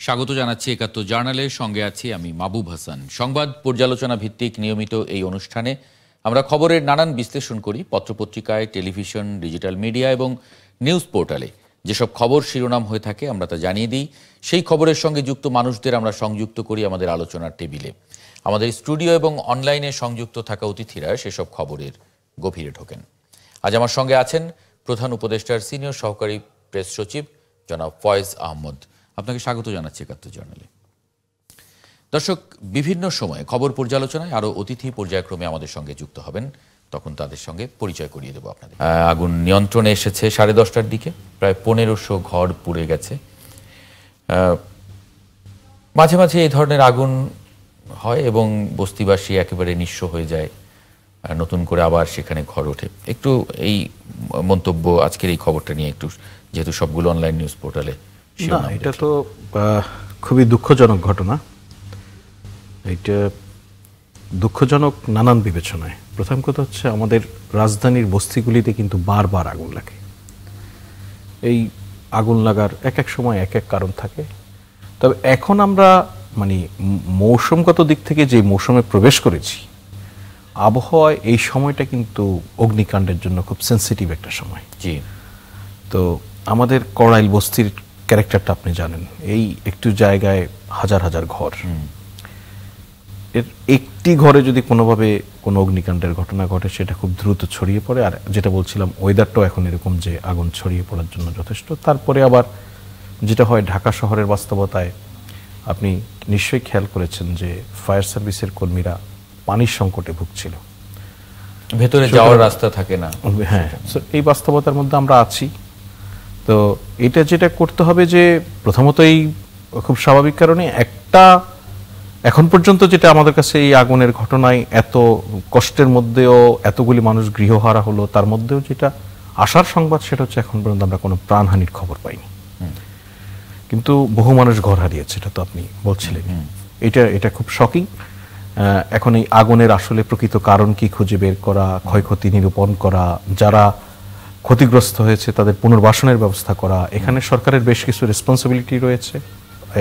স্বাগত জানাচ্ছি একাত্তর জার্নালের সঙ্গে আছি আমি মাহবুব হাসান। সংবাদ পর্যালোচনা ভিত্তিক নিয়মিত এই অনুষ্ঠানে আমরা খবরের নানান বিশ্লেষণ করি। পত্রপত্রিকায়, টেলিভিশন, ডিজিটাল মিডিয়া এবং নিউজ পোর্টালে যেসব খবর শিরোনাম হয়ে থাকে আমরা তা জানিয়ে দিই। সেই খবরের সঙ্গে যুক্ত মানুষদের আমরা সংযুক্ত করি আমাদের আলোচনার টেবিলে। আমাদের স্টুডিও এবং অনলাইনে সংযুক্ত থাকা অতিথিরা সেসব খবরের গভীরে ঢোকেন। আজ আমার সঙ্গে আছেন প্রধান উপদেষ্টার সিনিয়র সহকারী প্রেস সচিব জনাব ফয়েজ আহমদ। আপনাকে স্বাগত জানাচ্ছি একাত্তর জার্নালে। দর্শক, বিভিন্ন সময়ে খবর পর্যালোচনায় আরও অতিথি পর্যায়ক্রমে আমাদের সঙ্গে যুক্ত হবেন, তখন তাদের সঙ্গে পরিচয় করিয়ে দেবো আপনাদের। আগুন নিয়ন্ত্রণে এসেছে 10:30টার দিকে, প্রায় 1500 ঘর পুড়ে গেছে। মাঝে মাঝে এই ধরনের আগুন হয় এবং বস্তিবাসী একেবারে নিঃস্ব হয়ে যায়, নতুন করে আবার সেখানে ঘর ওঠে। একটু এই মন্তব্য আজকের এই খবরটা নিয়ে একটু, যেহেতু সবগুলো অনলাইন নিউজ পোর্টালে। না, এটা তো খুবই দুঃখজনক ঘটনা। এটা দুঃখজনক নানান বিবেচনায়। প্রথম কথা হচ্ছে, আমাদের রাজধানীর বস্তিগুলিতে কিন্তু বারবার আগুন লাগে। এই আগুন লাগার এক এক সময় এক এক কারণ থাকে। তবে এখন আমরা মৌসুমগত দিক থেকে যে মৌসুমে প্রবেশ করেছি, আবহাওয়ায় এই সময়টা কিন্তু অগ্নিকাণ্ডের জন্য খুব সেন্সিটিভ একটা সময়। জি। তো আমাদের কড়াইল বস্তির ক্যারেক্টারটা আপনি জানেন। এই একটু জায়গায় হাজার হাজার ঘর, এর একটি ঘরে যদি কোনোভাবে কোনো অগ্নিকাণ্ডের ঘটনা ঘটে, সেটা খুব দ্রুত ছড়িয়ে পড়ে। আর যেটা বলছিলাম, ওয়েদারটাও এখন এরকম যে আগুন ছড়িয়ে পড়ার জন্য যথেষ্ট। তারপরে আবার যেটা হয়, ঢাকা শহরের বাস্তবতায় আপনি নিশ্চয়ই খেয়াল করেছেন যে ফায়ার সার্ভিসের কর্মীরা পানির সংকটে ভুগছিল, ভেতরে যাওয়ার রাস্তা থাকে না। হ্যাঁ, এই বাস্তবতার মধ্যে আমরা আছি। তো এটা যেটা করতে হবে, যে প্রথমত এই খুব স্বাভাবিক কারণে একটা, এখন পর্যন্ত যেটা আমাদের কাছে এই আগুনের ঘটনায় এত কষ্টের মধ্যেও এতগুলি মানুষ গৃহহারা হলো, তার মধ্যেও যেটা আশার সংবাদ, সেটা হচ্ছে এখন পর্যন্ত আমরা কোনো প্রাণহানির খবর পাইনি। কিন্তু বহু মানুষ ঘর হারিয়েছে, এটা তো আপনি বলছিলেন। এটা খুব শকিং। এখন এই আগুনের আসলে প্রকৃত কারণ কি খুঁজে বের করা, ক্ষয়ক্ষতি নিরূপণ করা, যারা ক্ষতিগ্রস্ত হয়েছে তাদের পুনর্বাসনের ব্যবস্থা করা, এখানে সরকারের বেশ কিছু রেসপন্সিবিলিটি রয়েছে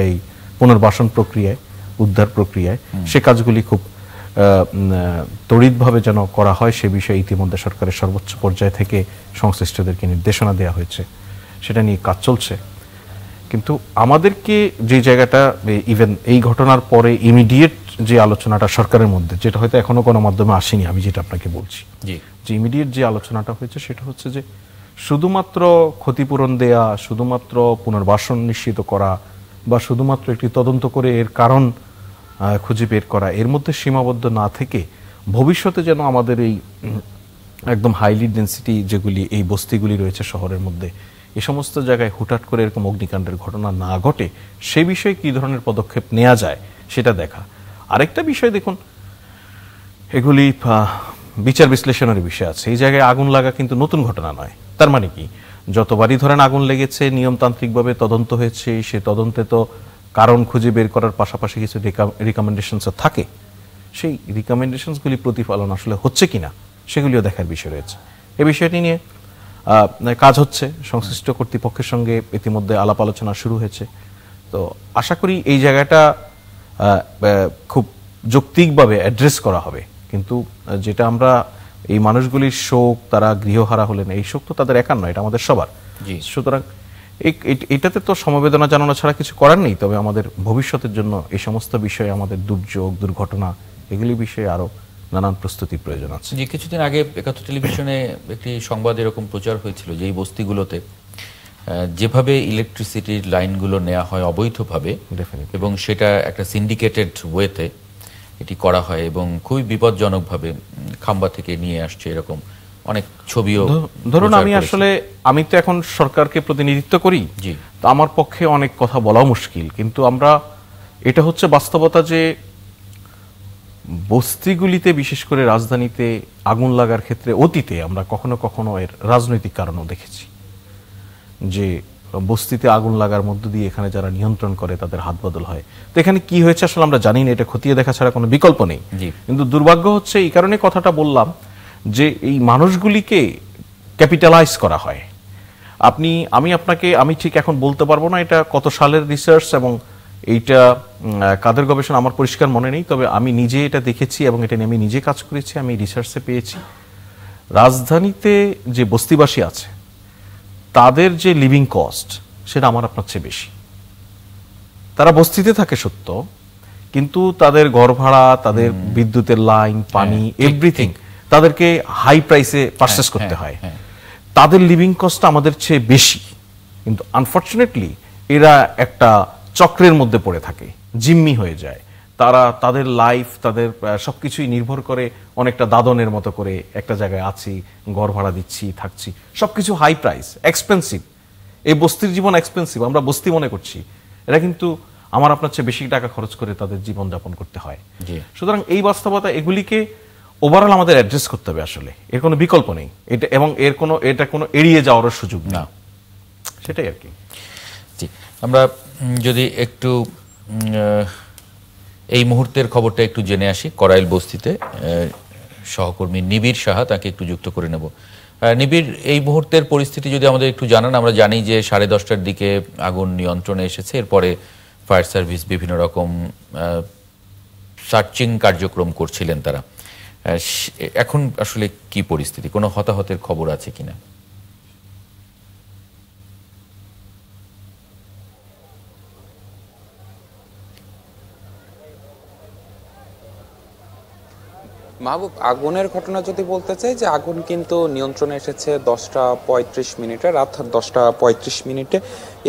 এই পুনর্বাসন প্রক্রিয়ায়, উদ্ধার প্রক্রিয়ায়। সে কাজগুলি খুব তড়িৎভাবে যেন করা হয়, সে বিষয়ে ইতিমধ্যে সরকারের সর্বোচ্চ পর্যায় থেকে সংশ্লিষ্টদেরকে নির্দেশনা দেওয়া হয়েছে, সেটা নিয়ে কাজ চলছে। কিন্তু আমাদেরকে যে জায়গাটা, ইভেন এই ঘটনার পরে ইমিডিয়েট যে আলোচনাটা সরকারের মধ্যে, যেটা হয়তো এখনো কোনো মাধ্যমে আসেনি, আমি যেটা আপনাকে বলছি, যে ইমিডিয়েট যে আলোচনাটা হয়েছে, সেটা হচ্ছে যে শুধুমাত্র ক্ষতিপূরণ দেয়া, শুধুমাত্র পুনর্বাসন নিশ্চিত করা, বা শুধুমাত্র একটি তদন্ত করে এর কারণ খুঁজে বের করা, এর মধ্যে সীমাবদ্ধ না থেকে ভবিষ্যতে যেন আমাদের এই একদম হাইলি ডেন্সিটি যেগুলি এই বস্তিগুলি রয়েছে শহরের মধ্যে, এ সমস্ত জায়গায় হুটহাট করে এরকম অগ্নিকাণ্ডের ঘটনা না ঘটে, সে বিষয়ে কী ধরনের পদক্ষেপ নেওয়া যায় সেটা দেখা। আরেকটা বিষয় দেখুন, এগুলি বিচার বিশ্লেষণের বিষয় আছে। এই জায়গায় আগুন লাগা কিন্তু নতুন ঘটনা নয়। তার মানে কি, যতবারই ধরেন আগুন লেগেছে, নিয়মতান্ত্রিকভাবে তদন্ত হয়েছে, সে তদন্তে তো কারণ খুঁজে বের করার পাশাপাশি কিছু রিকমেন্ডেশনসও থাকে। সেই রিকমেন্ডেশনসগুলি প্রতিফলন আসলে হচ্ছে কিনা, সেগুলিও দেখার বিষয় রয়েছে। এই বিষয়টি নিয়ে কাজ হচ্ছে, সংশ্লিষ্ট কর্তৃপক্ষের সঙ্গে ইতিমধ্যে আলাপ আলোচনা শুরু হয়েছে। তো আশা করি এই জায়গাটা খুব যৌক্তিকভাবে অ্যাড্রেস করা হবে। কিন্তু যেটা আমরা, এই মানুষগুলির শোক, তারা গৃহহারা হলেন, এই শোক তো তাদের একার নয়, এটা আমাদের সবার। সুতরাং এটাতে তো সমবেদনা জানানো ছাড়া কিছু করার নেই। তবে আমাদের ভবিষ্যতের জন্য এই সমস্ত বিষয়ে, আমাদের দুর্যোগ, দুর্ঘটনা, এগুলি বিষয়ে আরো নানান প্রস্তুতির প্রয়োজন আছে। যে কিছুদিন আগে একাত্তর টেলিভিশনে একটি সংবাদ এরকম প্রচার হয়েছিল যে এই বস্তিগুলোতে যেভাবে ইলেকট্রিসিটির লাইনগুলো নেওয়া হয় অবৈধভাবে, এবং সেটা একটা সিন্ডিকেটেড ওয়েতে এটি করা হয় এবং খুবই বিপজ্জনকভাবে খাম্বা থেকে নিয়ে আসছে, এরকম অনেক ছবিও। ধরুন, আমি তো এখন সরকারকে প্রতিনিধিত্ব করি, তো আমার পক্ষে অনেক কথা বলাও মুশকিল। কিন্তু এটা হচ্ছে বাস্তবতা যে বস্তিগুলিতে, বিশেষ করে রাজধানীতে আগুন লাগার ক্ষেত্রে অতীতে আমরা কখনো কখনো এর রাজনৈতিক কারণও দেখেছি, যে বস্তিতে আগুন লাগার মধ্য দিয়ে এখানে যারা নিয়ন্ত্রণ করে তাদের হাত বদল হয়। তো এখানে কি হয়েছে আসলে আমরা জানি না, এটা খতিয়ে দেখা ছাড়া কোনো বিকল্প নেই। কিন্তু দুর্ভাগ্য হচ্ছে, এই কারণে কথাটা বললাম, যে এই মানুষগুলিকে ক্যাপিটালাইজ করা হয়। আমি ঠিক এখন বলতে পারবো না এটা কত সালের রিসার্চ এবং এইটা কাদের গবেষণা আমার পরিষ্কার মনে নেই, তবে আমি নিজে এটা দেখেছি এবং এটা নিয়ে আমি নিজে কাজ করেছি, আমি রিসার্চে পেয়েছি রাজধানীতে যে বস্তিবাসী আছে তাদের যে লিভিং কস্ট সেটা আমার আপনার চেয়ে বেশি। তারা বস্তিতে থাকে সত্য, কিন্তু তাদের ঘর ভাড়া, তাদের বিদ্যুতের লাইন, পানি, এভরিথিং তাদেরকে হাই প্রাইসে পারচেস করতে হয়। তাদের লিভিং কস্ট আমাদের চেয়ে বেশি, কিন্তু আনফরচুনেটলি এরা একটা চক্রের মধ্যে পড়ে থাকে, জিম্মি হয়ে যায়। তারা তাদের লাইফ, তাদের সবকিছুই নির্ভর করে অনেকটা দাদনের মতো করে একটা জায়গায় আছি, ঘর ভাড়া দিচ্ছি, থাকছি, সবকিছু হাই প্রাইস, এক্সপেন্সিভ। এই বস্তির জীবন এক্সপেন্সিভ, আমরা বস্তি মনে করছি, এরা কিন্তু আমার আপনার চেয়ে বেশি টাকা খরচ করে তাদের জীবন যাপন করতে হয়। সুতরাং এই বাস্তবতা, এগুলিকে ওভারঅল আমাদের অ্যাড্রেস করতে হবে আসলে, এর কোনো বিকল্প নেই এটা, এবং এটা কোনো এড়িয়ে যাওয়ার সুযোগ না, সেটাই আর কি। জি, আমরা যদি একটু এই মুহূর্তের খবরটা একটু জেনে আসি। করাইল বস্তিতে সহকর্মী নিবিড় সাহা, তাকে একটু যুক্ত করে নেব। নিবিড়, এই মুহূর্তের পরিস্থিতি যদি আমাদের একটু জানান। আমরা জানি যে 10:30টার দিকে আগুন নিয়ন্ত্রণে এসেছে, এরপরে ফায়ার সার্ভিস বিভিন্ন রকম সার্চিং কার্যক্রম করছিলেন তারা। এখন আসলে কি পরিস্থিতি, কোনো হতাহতের খবর আছে কিনা? মাহবুব, আগুনের ঘটনা যদি বলতে চাই, যে আগুন কিন্তু নিয়ন্ত্রণে এসেছে 10:35 রাত 10:35।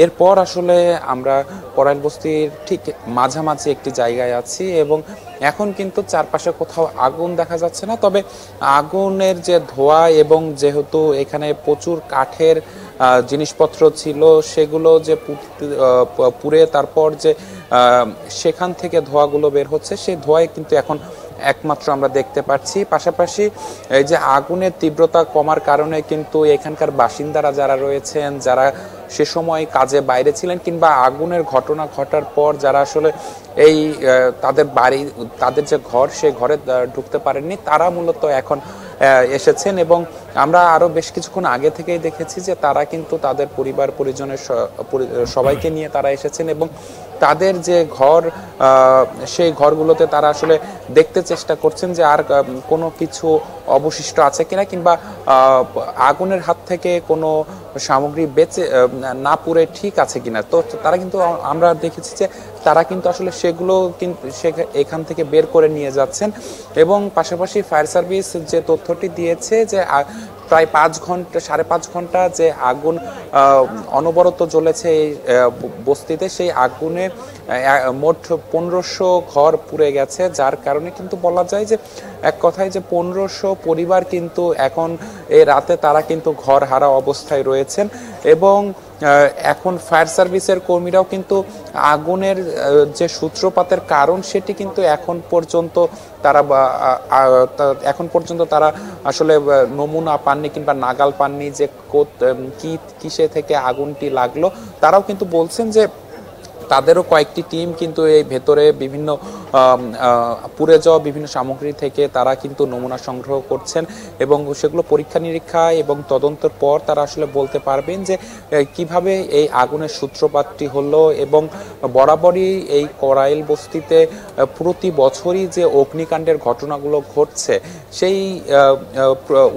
এরপর আসলে আমরা করাইল বস্তির ঠিক মাঝামাঝি একটি জায়গায় আছি এবং এখন কিন্তু চারপাশে কোথাও আগুন দেখা যাচ্ছে না। তবে আগুনের যে ধোঁয়া, এবং যেহেতু এখানে প্রচুর কাঠের জিনিসপত্র ছিল, সেগুলো যে পুড়ে তারপর যে সেখান থেকে ধোঁয়াগুলো বের হচ্ছে, সেই ধোঁয়ায় কিন্তু এখন একমাত্র আমরা দেখতে পাচ্ছি। পাশাপাশি এই যে আগুনের তীব্রতা কমার কারণে কিন্তু এখানকার বাসিন্দারা যারা রয়েছেন, যারা সে সময় কাজে বাইরে ছিলেন, কিংবা আগুনের ঘটনা ঘটার পর যারা আসলে এই তাদের বাড়ি, তাদের যে ঘর, সেই ঘরে ঢুকতে পারেননি, তারা মূলত এখন এসেছেন। এবং আমরা আরো বেশ কিছুক্ষণ আগে থেকেই দেখেছি যে তারা কিন্তু তাদের পরিবার পরিজনের সবাইকে নিয়ে তারা এসেছেন, এবং তাদের যে ঘর, সেই ঘরগুলোতে তারা আসলে দেখতে চেষ্টা করছেন যে আর কোনো কিছু অবশিষ্ট আছে কিনা, কিংবা আগুনের হাত থেকে কোনো সামগ্রী বেঁচে না পুড়ে ঠিক আছে কিনা। তো তারা কিন্তু, আমরা দেখেছি যে তারা কিন্তু আসলে সেগুলো কিন্তু এখান থেকে বের করে নিয়ে যাচ্ছেন। এবং পাশাপাশি ফায়ার সার্ভিস যে তথ্যটি দিয়েছে যে প্রায় 5.5 ঘন্টা যে আগুন অনবরত জ্বলেছে এই বস্তিতে, সেই আগুনে মোট 1500 ঘর পুড়ে গেছে, যার কারণে কিন্তু বলা যায় যে এক কথায় যে 1500 পরিবার কিন্তু এখন এই রাতে তারা কিন্তু ঘর হারা অবস্থায় রয়েছেন। এবং এখন ফায়ার সার্ভিসের কর্মীরাও কিন্তু আগুনের যে সূত্রপাতের কারণ, সেটি কিন্তু এখন পর্যন্ত তারা আসলে নমুনা পাননি, কিংবা নাগাল পাননি যে কিসে থেকে আগুনটি লাগলো। তারাও কিন্তু বলছেন যে তাদেরও কয়েকটি টিম কিন্তু এই ভেতরে বিভিন্ন পুড়ে যাওয়া বিভিন্ন সামগ্রী থেকে তারা কিন্তু নমুনা সংগ্রহ করছেন, এবং সেগুলো পরীক্ষা নিরীক্ষা এবং তদন্তের পর তারা আসলে বলতে পারবেন যে কিভাবে এই আগুনের সূত্রপাতটি হলো। এবং বরাবরই এই করাইল বস্তিতে প্রতি বছরই যে অগ্নিকাণ্ডের ঘটনাগুলো ঘটছে, সেই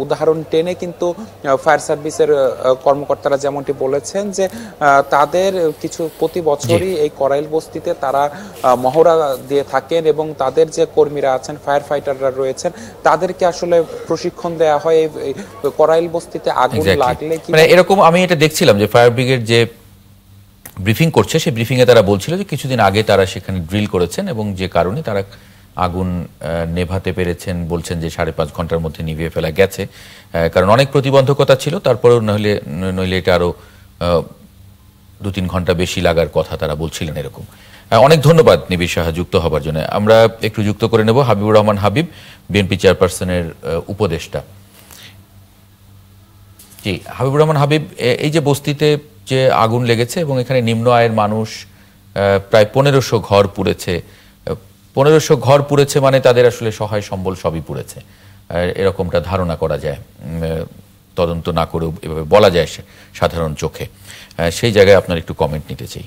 উদাহরণ টেনে কিন্তু ফায়ার সার্ভিসের কর্মকর্তারা যেমনটি বলেছেন যে তাদের কিছু প্রতি বছরই এই করাইল বস্তিতে তারা মহড়া দিয়ে থাকেন, এবং তাদের যে কর্মীরা আছেন, ফায়ার ফাইটাররা রয়েছেন, তাদেরকে আসলে প্রশিক্ষণ দেওয়া হয় এই করাইল বস্তিতে আগুন লাগলে। মানে এরকম আমি এটা দেখছিলাম যে ফায়ার ব্রিগেড যে ব্রিফিং করছে, সেই ব্রিফিং এ তারা বলছিল যে কিছুদিন আগে তারা সেখানে ড্রিল করেছেন, এবং যে কারণে তারা আগুন নেভাতে পেরেছেন, বলছেন যে 5.5 ঘন্টার মধ্যে নিভিয়ে ফেলা গেছে। কারণ অনেক প্রতিবন্ধকতা ছিল, তারপরেও নইলে এটা আরো 2-3 ঘন্টা বেশি লাগার কথা তারা বলছিলেন এরকম। অনেক ধন্যবাদ নিবিড় সাহা যুক্ত হবার জন্য। আমরা একটু যুক্ত করে নেব হাবিবুর রহমান হাবিব, বিএনপি চেয়ারপারসনের উপদেষ্টা। জি হাবিবুর রহমান হাবিব, এই যে বস্তিতে যে আগুন লেগেছে এবং এখানে নিম্ন আয়ের মানুষ, প্রায় 1500 ঘর পুড়েছে। 1500 ঘর পুড়েছে মানে তাদের আসলে সহায় সম্বল সবই পুড়েছে, এরকমটা ধারণা করা যায়, তদন্ত না করেও এভাবে বলা যায় সাধারণ চোখে। সেই জায়গায় আপনার একটু কমেন্ট নিতে চাই।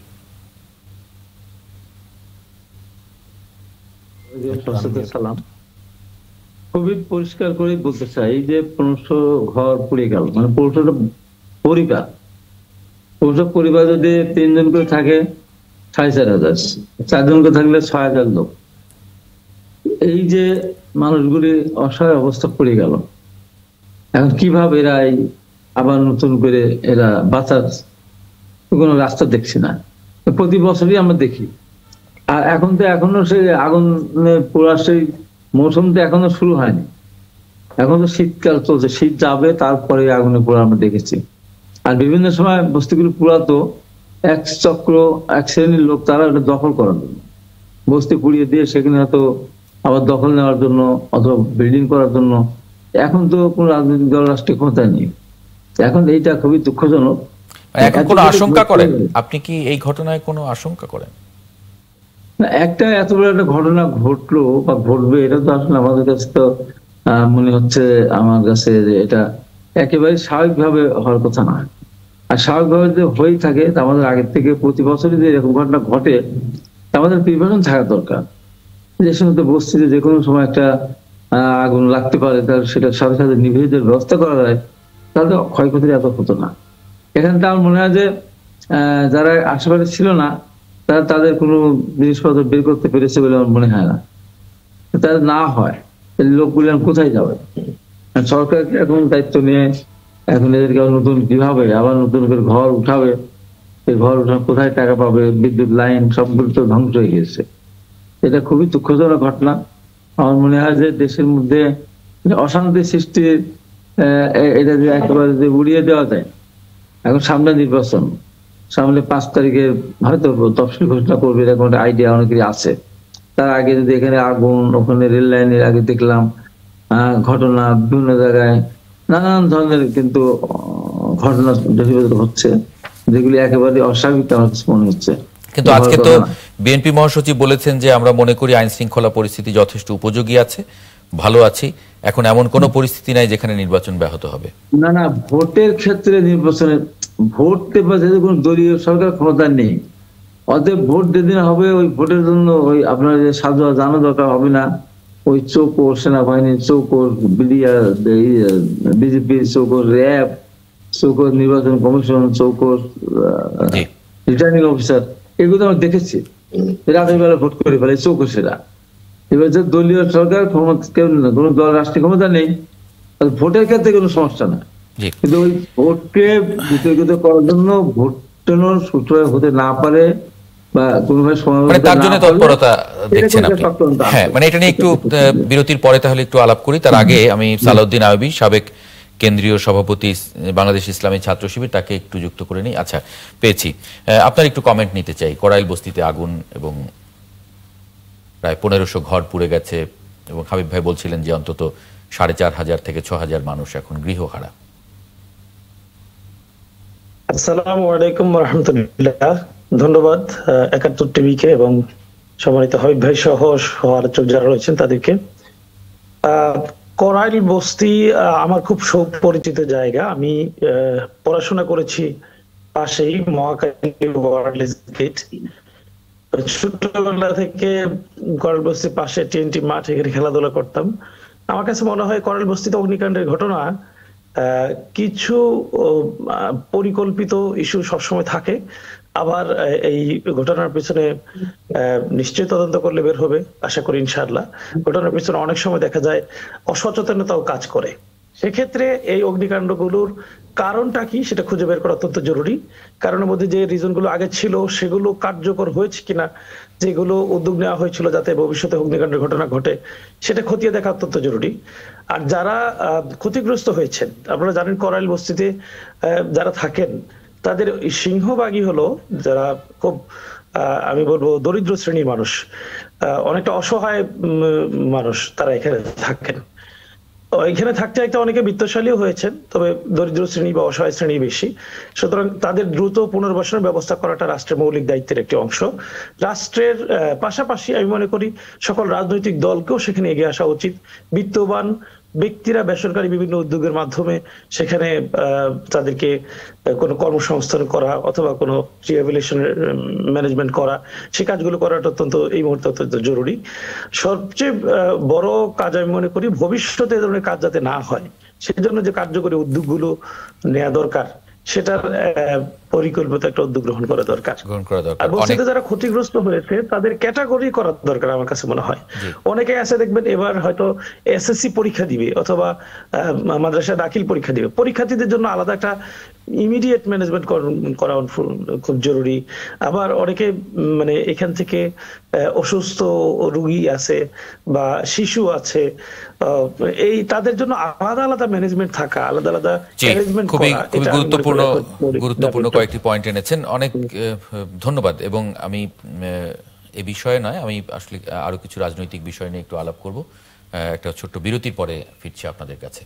সালাম। খুবই পরিষ্কার করে বলতে চাই যে 1500 ঘর পুড়ে গেল, মানে 1500 পরিবার, 1500 পরিবার যদি 3 জন করে থাকে 4500, 4 জন করে থাকলে 6000 লোক। এই যে মানুষগুলি অসহায় অবস্থা পড়ে গেল, এখন কিভাবে এরা আবার নতুন করে এরা বাঁচার কোনো রাস্তা দেখছি না। প্রতি বছরই আমরা দেখি। আর এখন তো এখনো সেই আগুনে পোড়ার সেই মৌসুম তো এখনো শুরু হয়নি, এখন তো শীতকাল চলছে, শীত যাবে তারপরে আগুনে পোড়া আমরা দেখেছি। আর বিভিন্ন সময় বস্তিগুলো পোড়াতো এক চক্র, এক শ্রেণীর লোক, তারা এটা দখল করার জন্য বস্তি পুড়িয়ে দিয়ে সেখানে হয়তো আবার দখল নেওয়ার জন্য অথবা বিল্ডিং করার জন্য। এখন তো কোন রাজনৈতিক দল রাষ্ট্রীয় ক্ষমতায় নেই। এখন এইটা খুবই দুঃখজনক। এখন কোনো আশঙ্কা করেন আপনি, কি এই ঘটনায় কোনো আশঙ্কা করেন? একটা এত বড় একটা ঘটনা ঘটলো বা ঘটবে, এটা তো আসলে আমাদের কাছে তো মনে হচ্ছে, আমার কাছে যে এটা একেবারে স্বাভাবিকভাবে হওয়ার কথা না। আর স্বাভাবিকভাবে যদি হয়েই থাকে, আমাদের আগের থেকে প্রতি বছরই যে এরকম ঘটনা ঘটে, আমাদের প্রিপারেশন থাকা দরকার। যে সমস্ত বস্তিতে যে কোনো সময় একটা আগুন লাগতে পারে, তার সেটা সাথে সাথে নিভিয়ে যদি ব্যবস্থা করা যায়, তাহলে ক্ষয়ক্ষতির এত হতো না। এখানে তো আমার মনে হয় যে যারা আশেপাশে ছিল না, তারা তাদের কোনো জিনিসপত্র বের করতে পেরেছে বলে আমার মনে হয় না। তাদের না হয় লোকগুলি কোথায় যাবে? সরকার এখন দায়িত্ব নিয়ে এখন এদেরকে নতুন কিভাবে আবার নতুন করে ঘর উঠাবে, এই ঘর উঠানো কোথায় টাকা পাবে? বিদ্যুৎ লাইন সবগুলো তো ধ্বংস হয়ে গেছে। এটা খুবই দুঃখজনক ঘটনা। আমার মনে হয় যে দেশের মধ্যে অশান্তি সৃষ্টির এটা যে একেবারে যে উড়িয়ে দেওয়া যায়। এখন সামনে নির্বাচন, সামনে 5 তারিখে হয়তো তফসিল ঘোষণা করবে, এরকম একটা আইডিয়া অনেকেরই আছে। তার আগে যদি এখানে আগুন, ওখানে রেল লাইনের আগে দেখলাম ঘটনা, বিভিন্ন জায়গায় নানান ধরনের কিন্তু ঘটনা হচ্ছে, যেগুলি একেবারে অস্বাভাবিক আমার কাছে মনে হচ্ছে। কিন্তু আজকে তো বিএনপি মহাসচিব বলেছেন যে আমরা মনে করি আইন শৃঙ্খলা পরিস্থিতি যথেষ্ট উপযোগী আছে, ভালো আছি, এখন এমন কোনো পরিস্থিতি নাই যেখানে নির্বাচন ব্যাহত হবে। না না, ভোটের ক্ষেত্রে নির্বাচনে ভোট দেবার কোনো দলীয় সরকার ক্ষমতা নেই। অতএব ভোট যেদিন হবে, ওই ভোটের জন্য ওই আপনার যে সাজা জানা দরকার হবে না। ওই চৌকোর, সেনাবাহিনীর চৌকোর, বিজেপির চৌকোর, র্যাব চৌকোর, নির্বাচন কমিশন চৌকোর, রিটার্নিং অফিসার, এগুলো আমরা দেখেছি। রাতের বেলা ভোট করে ফেলে চৌকোর সেরা। এবার যে দলীয় সরকার ক্ষমতা, কোনো দল রাষ্ট্রীয় ক্ষমতা নেই, ভোটের ক্ষেত্রে কোনো সমস্যা না। কিন্তু ওই ভোটকে বিতর্কিত করার জন্য ভোট সূত্র হতে না পারে বা কোনোভাবে তার জন্য তৎপরতা দেখছেন আপনি। হ্যাঁ, মানে এটা নিয়ে একটু বিরতির পরে তাহলে একটু আলাপ করি। তার আগে আমি সালাউদ্দিন আইয়ুবী, সাবেক কেন্দ্রীয় সভাপতি বাংলাদেশ ইসলামী ছাত্র শিবির, তাকে একটু যুক্ত করে নিই। আচ্ছা, পেয়েছি। আপনার একটু কমেন্ট নিতে চাই। করাইল বস্তিতে আগুন এবং প্রায় 1500 ঘর পুড়ে গেছে এবং হাবিব ভাই বলছিলেন যে অন্তত 4500 থেকে 6000 মানুষ এখন গৃহহারা। আসসালামু আলাইকুম ওয়া রাহমাতুল্লাহ। ধন্যবাদ 71 টিভিকে এবং সম্মানিত হাবিব ভাই সহ আলোচক যারা রয়েছেন তাদেরকে। করাইল বস্তি আমার খুব সুপরিচিত জায়গা। আমি পড়াশোনা করেছি পাশেই, মহাখালী ওয়ারলেস গেট। ছোটবেলা থেকে করাইল বস্তির পাশে টিএনটি মাঠ, এখানে খেলাধুলা করতাম। আমার কাছে মনে হয় করাইল বস্তিতে অগ্নিকাণ্ডের ঘটনা কিছু পরিকল্পিত ইস্যু সবসময় থাকে। আবার এই ঘটনার পিছনে নিশ্চয়ই তদন্ত করলে বের হবে, আশা করি ইনশাআল্লাহ। ঘটনার পিছনে অনেক সময় দেখা যায় অসচেতনতাও কাজ করে। সেক্ষেত্রে এই অগ্নিকাণ্ডগুলোর কারণটা কি সেটা খুঁজে বের করা অত্যন্ত জরুরি। কারণের মধ্যে যে রিজন গুলো আগে ছিল সেগুলো কার্যকর হয়েছে কিনা, যেগুলো উদ্যোগ নেওয়া হয়েছিল যাতে ভবিষ্যতে অগ্নিকাণ্ডের ঘটনা ঘটে, সেটা খতিয়ে দেখা অত্যন্ত জরুরি। আর যারা ক্ষতিগ্রস্ত হয়েছেন, আপনারা জানেন করাইল বস্তিতে যারা থাকেন তাদের সিংহভাগই হলো যারা খুব আমি বলবো দরিদ্র শ্রেণীর মানুষ, অনেকটা অসহায় মানুষ, তারা এখানে থাকেন। এখানে থাকতে থাকতে অনেকে বিত্তশালীও হয়েছেন, তবে দরিদ্র শ্রেণী বা অসহায় শ্রেণী বেশি। সুতরাং তাদের দ্রুত পুনর্বাসনের ব্যবস্থা করাটা রাষ্ট্রের মৌলিক দায়িত্বের একটি অংশ। রাষ্ট্রের পাশাপাশি আমি মনে করি সকল রাজনৈতিক দলকেও সেখানে এগিয়ে আসা উচিত। বিত্তবান ব্যক্তিরা বেসরকারি বিভিন্ন উদ্যোগের মাধ্যমে সেখানে তাদেরকে কোনো কর্মসংস্থান করা অথবা কোনো রিহ্যাবিলিটেশনের ম্যানেজমেন্ট করা, সেই কাজগুলো করাটা অত্যন্ত এই মুহূর্তে অত্যন্ত জরুরি। সবচেয়ে বড় কাজ আমি মনে করি ভবিষ্যতে এ ধরনের কাজ যাতে না হয় সেজন্য যে কার্যকরী উদ্যোগগুলো নেওয়া দরকার, সেটার পরিকল্পিত একটা উদ্যোগ গ্রহণ করা দরকার। আর বস্তিতে যারা ক্ষতিগ্রস্ত হয়েছে তাদের ক্যাটাগরি করা দরকার আমার কাছে মনে হয়। অনেকে আছে দেখবেন এবার হয়তো এসএসসি পরীক্ষা দিবে অথবা মাদ্রাসা দাখিল পরীক্ষা দিবে, পরীক্ষার্থীদের জন্য আলাদা একটা ইমিডিয়েট ম্যানেজমেন্ট করা খুব জরুরি। আবার অনেকে মানে এখান থেকে অসুস্থ রোগী আছে বা শিশু আছে, এই তাদের জন্য আলাদা আলাদা ম্যানেজমেন্ট থাকা, আলাদা আলাদা অ্যারেঞ্জমেন্ট করা, খুবই গুরুত্বপূর্ণ কয়েকটি পয়েন্ট এনেছেন, অনেক ধন্যবাদ। এবং আমি এ বিষয়ে নয়, আমি আসলে আরো কিছু রাজনৈতিক বিষয় নিয়ে একটু আলাপ করব। একটা ছোট্ট বিরতির পরে ফিরছি আপনাদের কাছে।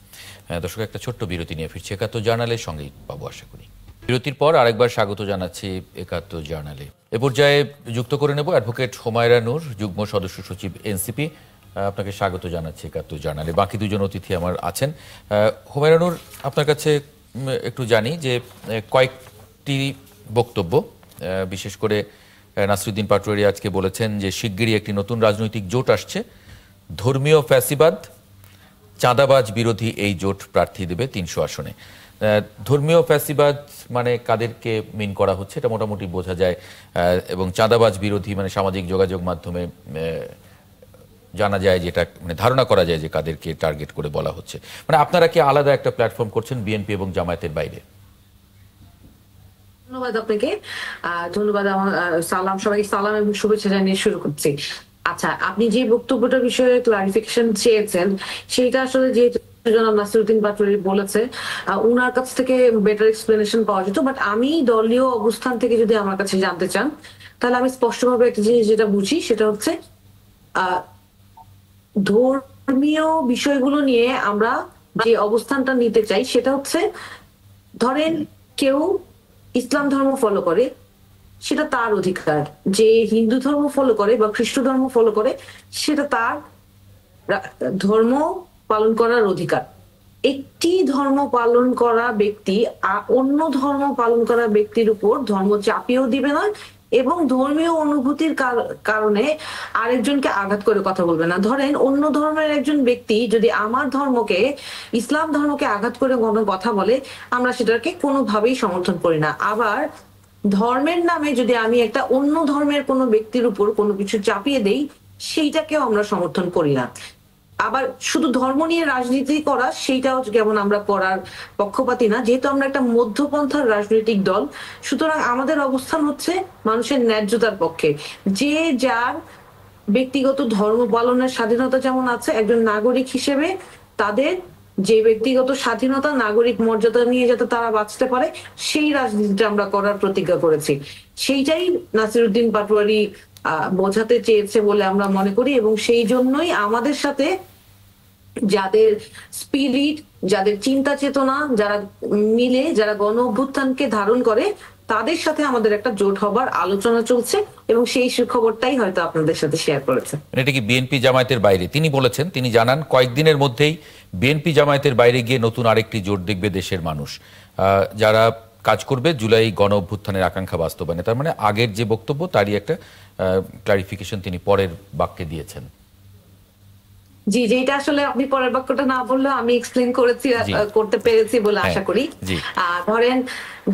দর্শক, একটা ছোট্ট বিরতি নিয়ে ফিরছি একাত্তর জার্নালের সঙ্গেই পাবো আশা করি। বিরতির পর আরেকবার স্বাগত জানাচ্ছি একাত্তর জার্নালে। এ পর্যায়ে যুক্ত করে নেব অ্যাডভোকেট হুমায়রা নূর, যুগ্ম সদস্য সচিব এনসিপি। আপনাকে স্বাগত জানাচ্ছি একাত্তর জার্নালে। বাকি দুজন অতিথি আমার আছেন। হুমায়রা নূর, আপনার কাছে একটু জানি যে কয়েকটি বক্তব্য, বিশেষ করে নাসিরুদ্দিন পাটোয়ারী আজকে বলেছেন যে শিগগিরই একটি নতুন রাজনৈতিক জোট আসছে, ধর্মীয় ফ্যাসিবাদ চাঁদাবাজ বিরোধী এই জোট প্রার্থী দেবে 300 আসনে। ধর্মীয় ফ্যাসিবাদ মানে কাদেরকে মিন করা হচ্ছে এটা মোটামুটি বোঝা যায়, এবং চাঁদাবাজ বিরোধী মানে সামাজিক যোগাযোগ মাধ্যমে জানা যায়, যেটা মানে ধারণা করা যায় যে কাদেরকে টার্গেট করে বলা হচ্ছে। মানে আপনারা কি আলাদা একটা প্ল্যাটফর্ম করছেন বিএনপি এবং জামায়াতের বাইরে? ধন্যবাদ আপনাকে, ধন্যবাদ। আমার সালাম, সবাইকে সালাম এবং শুভেচ্ছা জানিয়ে শুরু করছি। আচ্ছা, আপনি যে বক্তব্যটার বিষয়ে ক্লারিফিকেশন চেয়েছেন সেটা আসলে যেহেতু জনাব নাসিরুদ্দিন পাটোয়ারী বলেছে, উনার কাছ থেকে বেটার এক্সপ্লেনেশন পাওয়া যেত। বাট আমি দলীয় অবস্থান থেকে যদি আমার কাছে জানতে চান, তাহলে আমি স্পষ্টভাবে একটা জিনিস যেটা বুঝি সেটা হচ্ছে ধর্মীয় বিষয়গুলো নিয়ে আমরা যে অবস্থানটা নিতে চাই সেটা হচ্ছে, ধরেন কেউ ইসলাম ধর্ম ফলো করে, সেটা তার অধিকার। যে হিন্দু ধর্ম ফলো করে বা খ্রিস্ট ধর্ম ফলো করে, সেটা তার ধর্ম পালন করার অধিকার। একটি ধর্ম পালন করা ব্যক্তি অন্য ধর্ম পালন করা ব্যক্তির উপর ধর্ম চাপিয়েও দিবে না, এবং ধর্মীয় অনুভূতির কারণে আরেকজনকে আঘাত করে কথা বলবে না। ধরেন অন্য ধর্মের একজন ব্যক্তি যদি আমার ধর্মকে, ইসলাম ধর্মকে আঘাত করে কোনো কথা বলে, আমরা সেটাকে কোনোভাবেই সমর্থন করি না। আবার ধর্মের নামে যদি আমি একটা অন্য ধর্মের কোনো ব্যক্তির উপর কোনো কিছু চাপিয়ে দেই, সেইটাকেও আমরা সমর্থন করি না। আবার শুধু ধর্ম নিয়ে রাজনীতি করা, সেইটাও যেমন আমরা করার পক্ষপাতী না, যেহেতু আমরা একটা মধ্যপন্থার রাজনৈতিক দল। সুতরাং আমাদের অবস্থান হচ্ছে মানুষের ন্যায্যতার পক্ষে। যে যার ব্যক্তিগত ধর্ম পালনের স্বাধীনতা যেমন আছে, একজন নাগরিক হিসেবে তাদের যে ব্যক্তিগত স্বাধীনতা, নাগরিক মর্যাদা নিয়ে যাতে তারা বাঁচতে পারে, সেই রাজনীতিটা আমরা করার প্রতিজ্ঞা করেছি। সেইটাই নাসিরুদ্দিন পাটোয়ারী বোঝাতে চেয়েছে বলে আমরা মনে করি, এবং সেই জন্যই আমাদের সাথে যাদের স্পিরিট, যাদের চিন্তা চেতনা, যারা মিলে, যারা গণ অভ্যুত্থানকে ধারণ করে, তাদের সাথে আমাদের একটা জোট হবার আলোচনা চলছে, এবং সেই সুখবরটাই হয়তো আপনাদের সাথে শেয়ার করেছে। এটা কি বিএনপি জামায়াতের বাইরে? তিনি বলেছেন, তিনি জানান কয়েকদিনের মধ্যেই বিএনপি জামায়াতের বাইরে গিয়ে নতুন আরেকটি জোট দেখবে দেশের মানুষ, যারা কাজ করবে জুলাই গণ অভ্যুত্থানের আকাঙ্ক্ষা বাস্তবায়নে। তার মানে আগের যে বক্তব্য তারই একটা ক্লারিফিকেশন তিনি পরের বাক্যে দিয়েছেন। জি, যেটা আসলে আপনি পরের বাক্যটা না বললে আমি এক্সপ্লেন করতে পেরেছি বলে আশা করি। ধরেন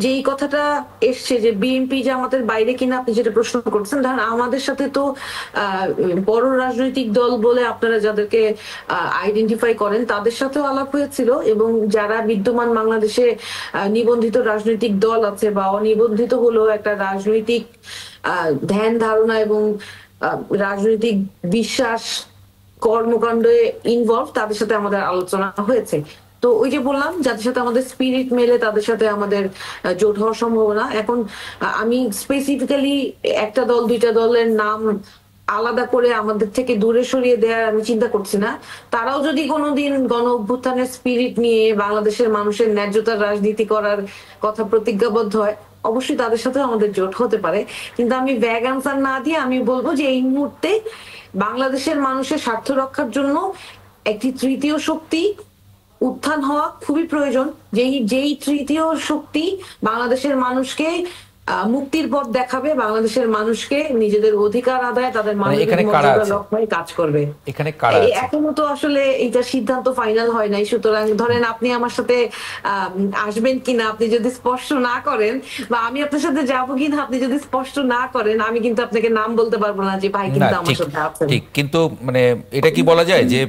যেই কথাটা এসছে যে বিএনপি যে আমাদের বাইরে কিনা, আপনি যেটা প্রশ্ন করছেন, ধরেন আমাদের সাথে তো বড় রাজনৈতিক দল বলে আপনারা যাদেরকে আইডেন্টিফাই করেন তাদের সাথেও আলাপ হয়েছিল, এবং যারা বিদ্যমান বাংলাদেশে নিবন্ধিত রাজনৈতিক দল আছে বা অনিবন্ধিত হলো একটা রাজনৈতিক ধ্যান ধারণা এবং রাজনৈতিক বিশ্বাস কর্মকাণ্ডে ইনভলভ, তাদের সাথে আমাদের আলোচনা হয়েছে। তো ওই যে বললাম, যাদের সাথে আমাদের স্পিরিট মেলে তাদের সাথে আমাদের জোট হওয়ার সম্ভাবনা। এখন আমি স্পেসিফিক্যালি একটা দল, দুইটা দলের নাম আলাদা করে আমাদের থেকে দূরে সরিয়ে দেওয়ার আমি চিন্তা করছি না। তারাও যদি কোনোদিন গণ অভ্যুত্থানের স্পিরিট নিয়ে বাংলাদেশের মানুষের ন্যায্যতার রাজনীতি করার কথা প্রতিজ্ঞাবদ্ধ হয়, অবশ্যই তাদের সাথে আমাদের জোট হতে পারে। কিন্তু আমি ভ্যাগ আনসার না দিয়ে আমি বলবো যে এই মুহূর্তে বাংলাদেশের মানুষের স্বার্থ রক্ষার জন্য একটি তৃতীয় শক্তি উত্থান হওয়া খুবই প্রয়োজন। যেই তৃতীয় শক্তি বাংলাদেশের মানুষকে মুক্তির পথ দেখাবে, বাংলাদেশের মানুষকে নিজেদের অধিকার আদায়, তাদের মানবিক মর্যাদা রক্ষায় কাজ করবে। এখনো তো আসলে এটা সিদ্ধান্ত ফাইনাল হয় নাই। সুতরাং ধরেন আপনি আমার সাথে আসবেন কিনা আপনি যদি স্পষ্ট না করেন, বা আমি আপনার সাথে যাবো কিনা আপনি যদি স্পষ্ট না করেন, আমি কিন্তু আপনাকে নাম বলতে পারবো না যে ভাই কিন্তু আমার সাথে আছেন। ঠিক, কিন্তু মানে এটা কি বলা যায় যে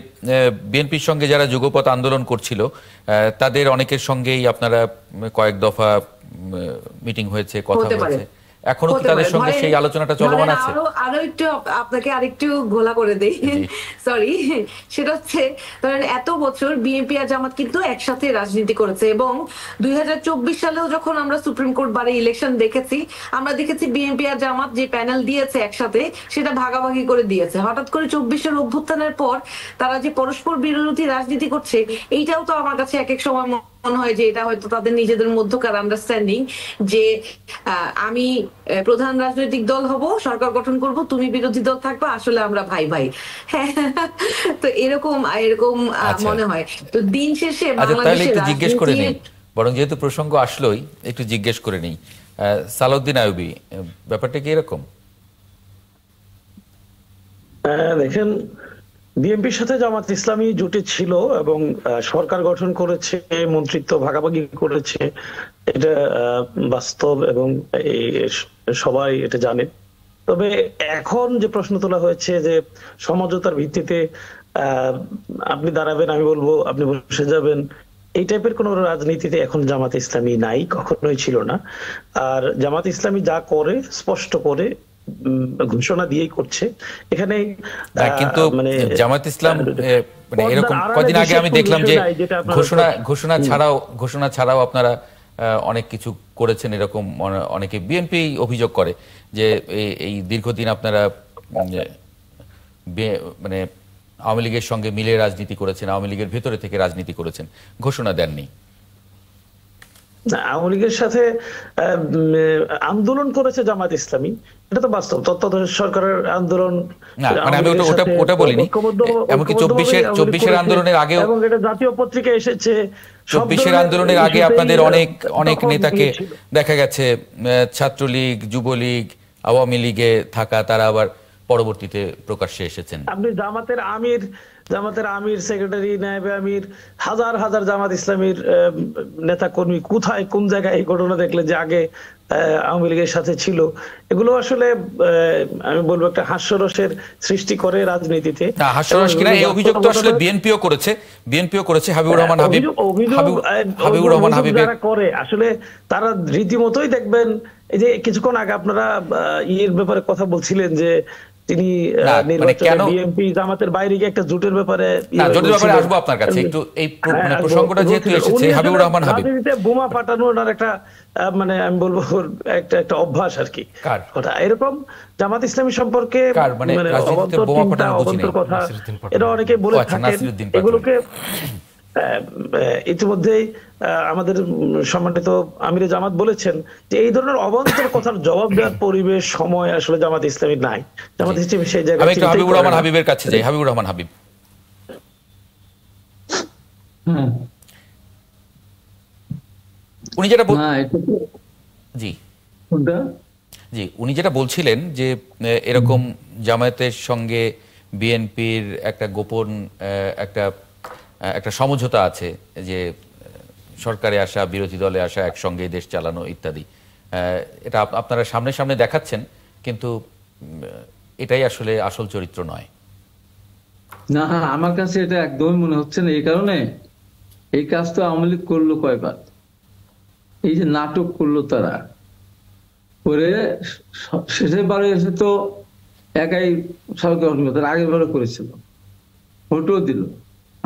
বিএনপির সঙ্গে যারা যুগপৎ আন্দোলন করছিল তাদের অনেকের সঙ্গেই আপনারা কয়েক দফা মিটিং হয়েছে, কথা হয়েছে, এখনো কি তাদের সঙ্গে সেই আলোচনাটা চলমান আছে? আরো একটু আপনাকে আরেকটু ঘোলা করে দেই, সরি। সেটা হচ্ছে ধরেন এত বছর বিএনপি আর জামাত কিন্তু একসাথে রাজনীতি করেছে, এবং 2024 সালেও যখন আমরা সুপ্রিম কোর্ট বারে ইলেকশন দেখেছি, আমরা দেখেছি বিএনপি আর জামাত যে প্যানেল দিয়েছে একসাথে, সেটা ভাগাভাগি করে দিয়েছে। হঠাৎ করে 24-এর অভ্যুত্থানের পর তারা যে পরস্পর বিরোধী রাজনীতি করছে, এইটাও তো আমার কাছে এক এক সময় মনে হয় যে এটা হয়তো তাদের নিজেদের মধ্যকার আন্ডারস্ট্যান্ডিং, যে আমি প্রধান রাজনৈতিক দল হব, সরকার গঠন করব, তুমি বিরোধী দল থাকবা, আসলে আমরা ভাই ভাই। তো এরকম মনে হয়। তো দিন শেষে একটু জিজ্ঞেস করে নেই, বরং যেহেতু প্রসঙ্গ আসলোই একটু জিজ্ঞেস করে নেই, সালাউদ্দিন আইয়ুবী, ব্যাপারটা কি এরকম? দেখেন, বিএনপির সাথে জামাত ইসলামী জোটে ছিল এবং সরকার গঠন করেছে, মন্ত্রিত্ব ভাগাভাগি করেছে, এটা বাস্তব এবং সবাই এটা জানে। তবে এখন যে প্রশ্ন তোলা হয়েছে যে সমঝোতার ভিত্তিতে আপনি দাঁড়াবেন, আমি বলবো আপনি বসে যাবেন, এই টাইপের কোন রাজনীতিতে এখন জামাত ইসলামী নাই, কখনোই ছিল না। আর জামাত ইসলামী যা করে স্পষ্ট করে ঘোষণা দিয়েই করছে। এখানে কিন্তু জামাত ইসলাম মানে এরকম কদিন আগে আমি দেখলাম যে ঘোষণা ছাড়াও আপনারা অনেক কিছু করেছেন, এরকম অনেকে বিএনপি অভিযোগ করে যে এই দীর্ঘদিন আপনারা মানে আওয়ামী লীগের সঙ্গে মিলে রাজনীতি করেছেন, আওয়ামী লীগের ভেতরে থেকে রাজনীতি করেছেন, ঘোষণা দেননি। আওয়ামী লীগের সাথে আন্দোলন করেছে জামাত ইসলামী, এটা তো বাস্তব। তত্ত্বাবধায়ক সরকারের আন্দোলন, মানে আমি ওটা বলিনি, এমনকি 24-এর আন্দোলনের আগেও, এবং এটা জাতীয় পত্রিকায় এসেছে। 24-এর আন্দোলনের আগে আপনাদের অনেক নেতাকে দেখা গেছে ছাত্রলীগ, যুবলীগ, আওয়ামী লীগে থাকা, তারা আবার পরবর্তীতে প্রকাশ্যে এসেছেন। আপনি জামাতের আমির, সেক্রেটারি, নায়েবে আমির, হাজার হাজার জামাত ইসলামীর নেতা কর্মী কোথায় কোন জায়গায় এই ঘটনা দেখলে যে আগে আওয়ামী লীগের সাথে ছিল, এগুলো আসলে আমি বলবো একটা হাস্যরসের সৃষ্টি করে রাজনীতিতে। হাস্যরস কিনা এই অভিযোগ তো আসলে বিএনপিও করেছে। হাবিবুর রহমান হাবিব যারা করে আসলে তারা রীতিমতোই দেখবেন, এই যে কিছুক্ষণ আগে আপনারা ইয়ের ব্যাপারে কথা বলছিলেন যে তিনি নির্বাচনে বিএনপি জামাতের বাইরে গিয়ে একটা জোটের ব্যাপারে আসবো আপনার কাছে একটু। এই প্রসঙ্গটা যেহেতু এসেছে, হাবিবুর রহমান হাবিব, রাজনীতিতে বোমা ফাটানোর একটা মানে আমি বলবো একটা অভ্যাস আর কি। এরকম জামাত ইসলামী সম্পর্কে অবান্তর কথা এটা অনেকে বলে থাকেন। এগুলোকে ইতিমধ্যেই আমাদের সম্মানিত আমিরে জামাত বলেছেন যে এই ধরনের অবান্তর কথার জবাব দেওয়ার পরিবেশ, সময় আসলে জামাত ইসলামীর নাই। জামাত ইসলামী সেই জায়গায়। আমি একটু হাবিবুর রহমান হাবিবের কাছে যাই। হাবিবুর রহমান হাবিব, উনি যেটা বলছিলেন যে এরকম জামায়াতের সঙ্গে বিএনপির একটা গোপন একটা সমঝোতা আছে, যে সরকারে আসা, বিরোধী দলে আসা, একসঙ্গে দেশ চালানো ইত্যাদি। এটা আপনারা সামনে দেখাচ্ছেন, কিন্তু এটাই আসলে আসল চরিত্র নয়। না, আমার কাছে এটা একদমই মনে হচ্ছে না। এই কারণে এই কাজ তো আওয়ামী লীগ করলো কয়বার, এই যে নাটক করলো তারা করে, শেষের বারে এসে তো একাই সরকার গঠন করতে, আগের বারে করেছিল, ভোটও দিল।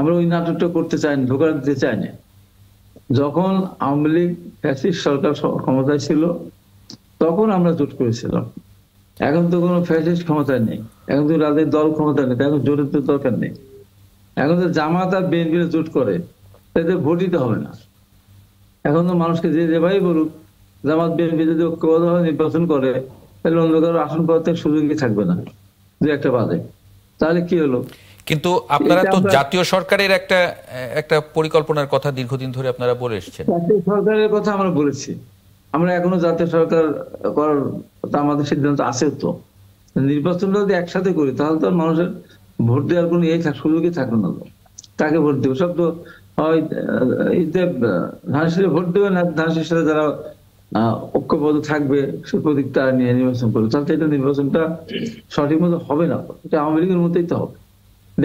আমরা ওই নাটকটা করতে চাই না, ধোকা দিতে চাই না। যখন আওয়ামী লীগ ফ্যাসিস্ট সরকার ক্ষমতায় ছিল তখন আমরা জোট করেছিলাম। এখন তো কোনো ফ্যাসিস্ট ক্ষমতায় নেই, এখন তো রাজনৈতিক দল ক্ষমতায় নেই, এখন জোটের তো দরকার নেই। এখন তো জামাত আর বিএনপি জোট করে, তাতে ভোট দিতে হবে না। এখন তো মানুষকে যে ভাই বলুক, জামাত বিএনপি যদি ঐক্যবদ্ধভাবে নির্বাচন করে, তাহলে অন্য কারো আসন পাওয়ার সুযোগই থাকবে না, দু একটা বাদে। তাহলে কি হলো? কিন্তু আপনারা তো জাতীয় সরকারের একটা পরিকল্পনার কথা দীর্ঘদিন ধরে আপনারা বলে এসেছেন। জাতীয় সরকারের কথা আমরা বলেছি, আমরা এখনো জাতীয় সরকার করার আমাদের সিদ্ধান্ত আছে। তো নির্বাচনটা যদি একসাথে করি তাহলে তো মানুষের ভোট দেওয়ার কোনো সুযোগই থাকবে না। তাকে ভোট দেবে সব তো হয় ধানশিরে ভোট দেবে না, ধানশির সাথে যারা ঐক্যবদ্ধ থাকবে সে প্রতীক তারা নিয়ে নির্বাচন করবে, তাহলে এটা নির্বাচনটা সঠিক মতো হবে না। এটা আওয়ামী লীগের মতোই তো হবে,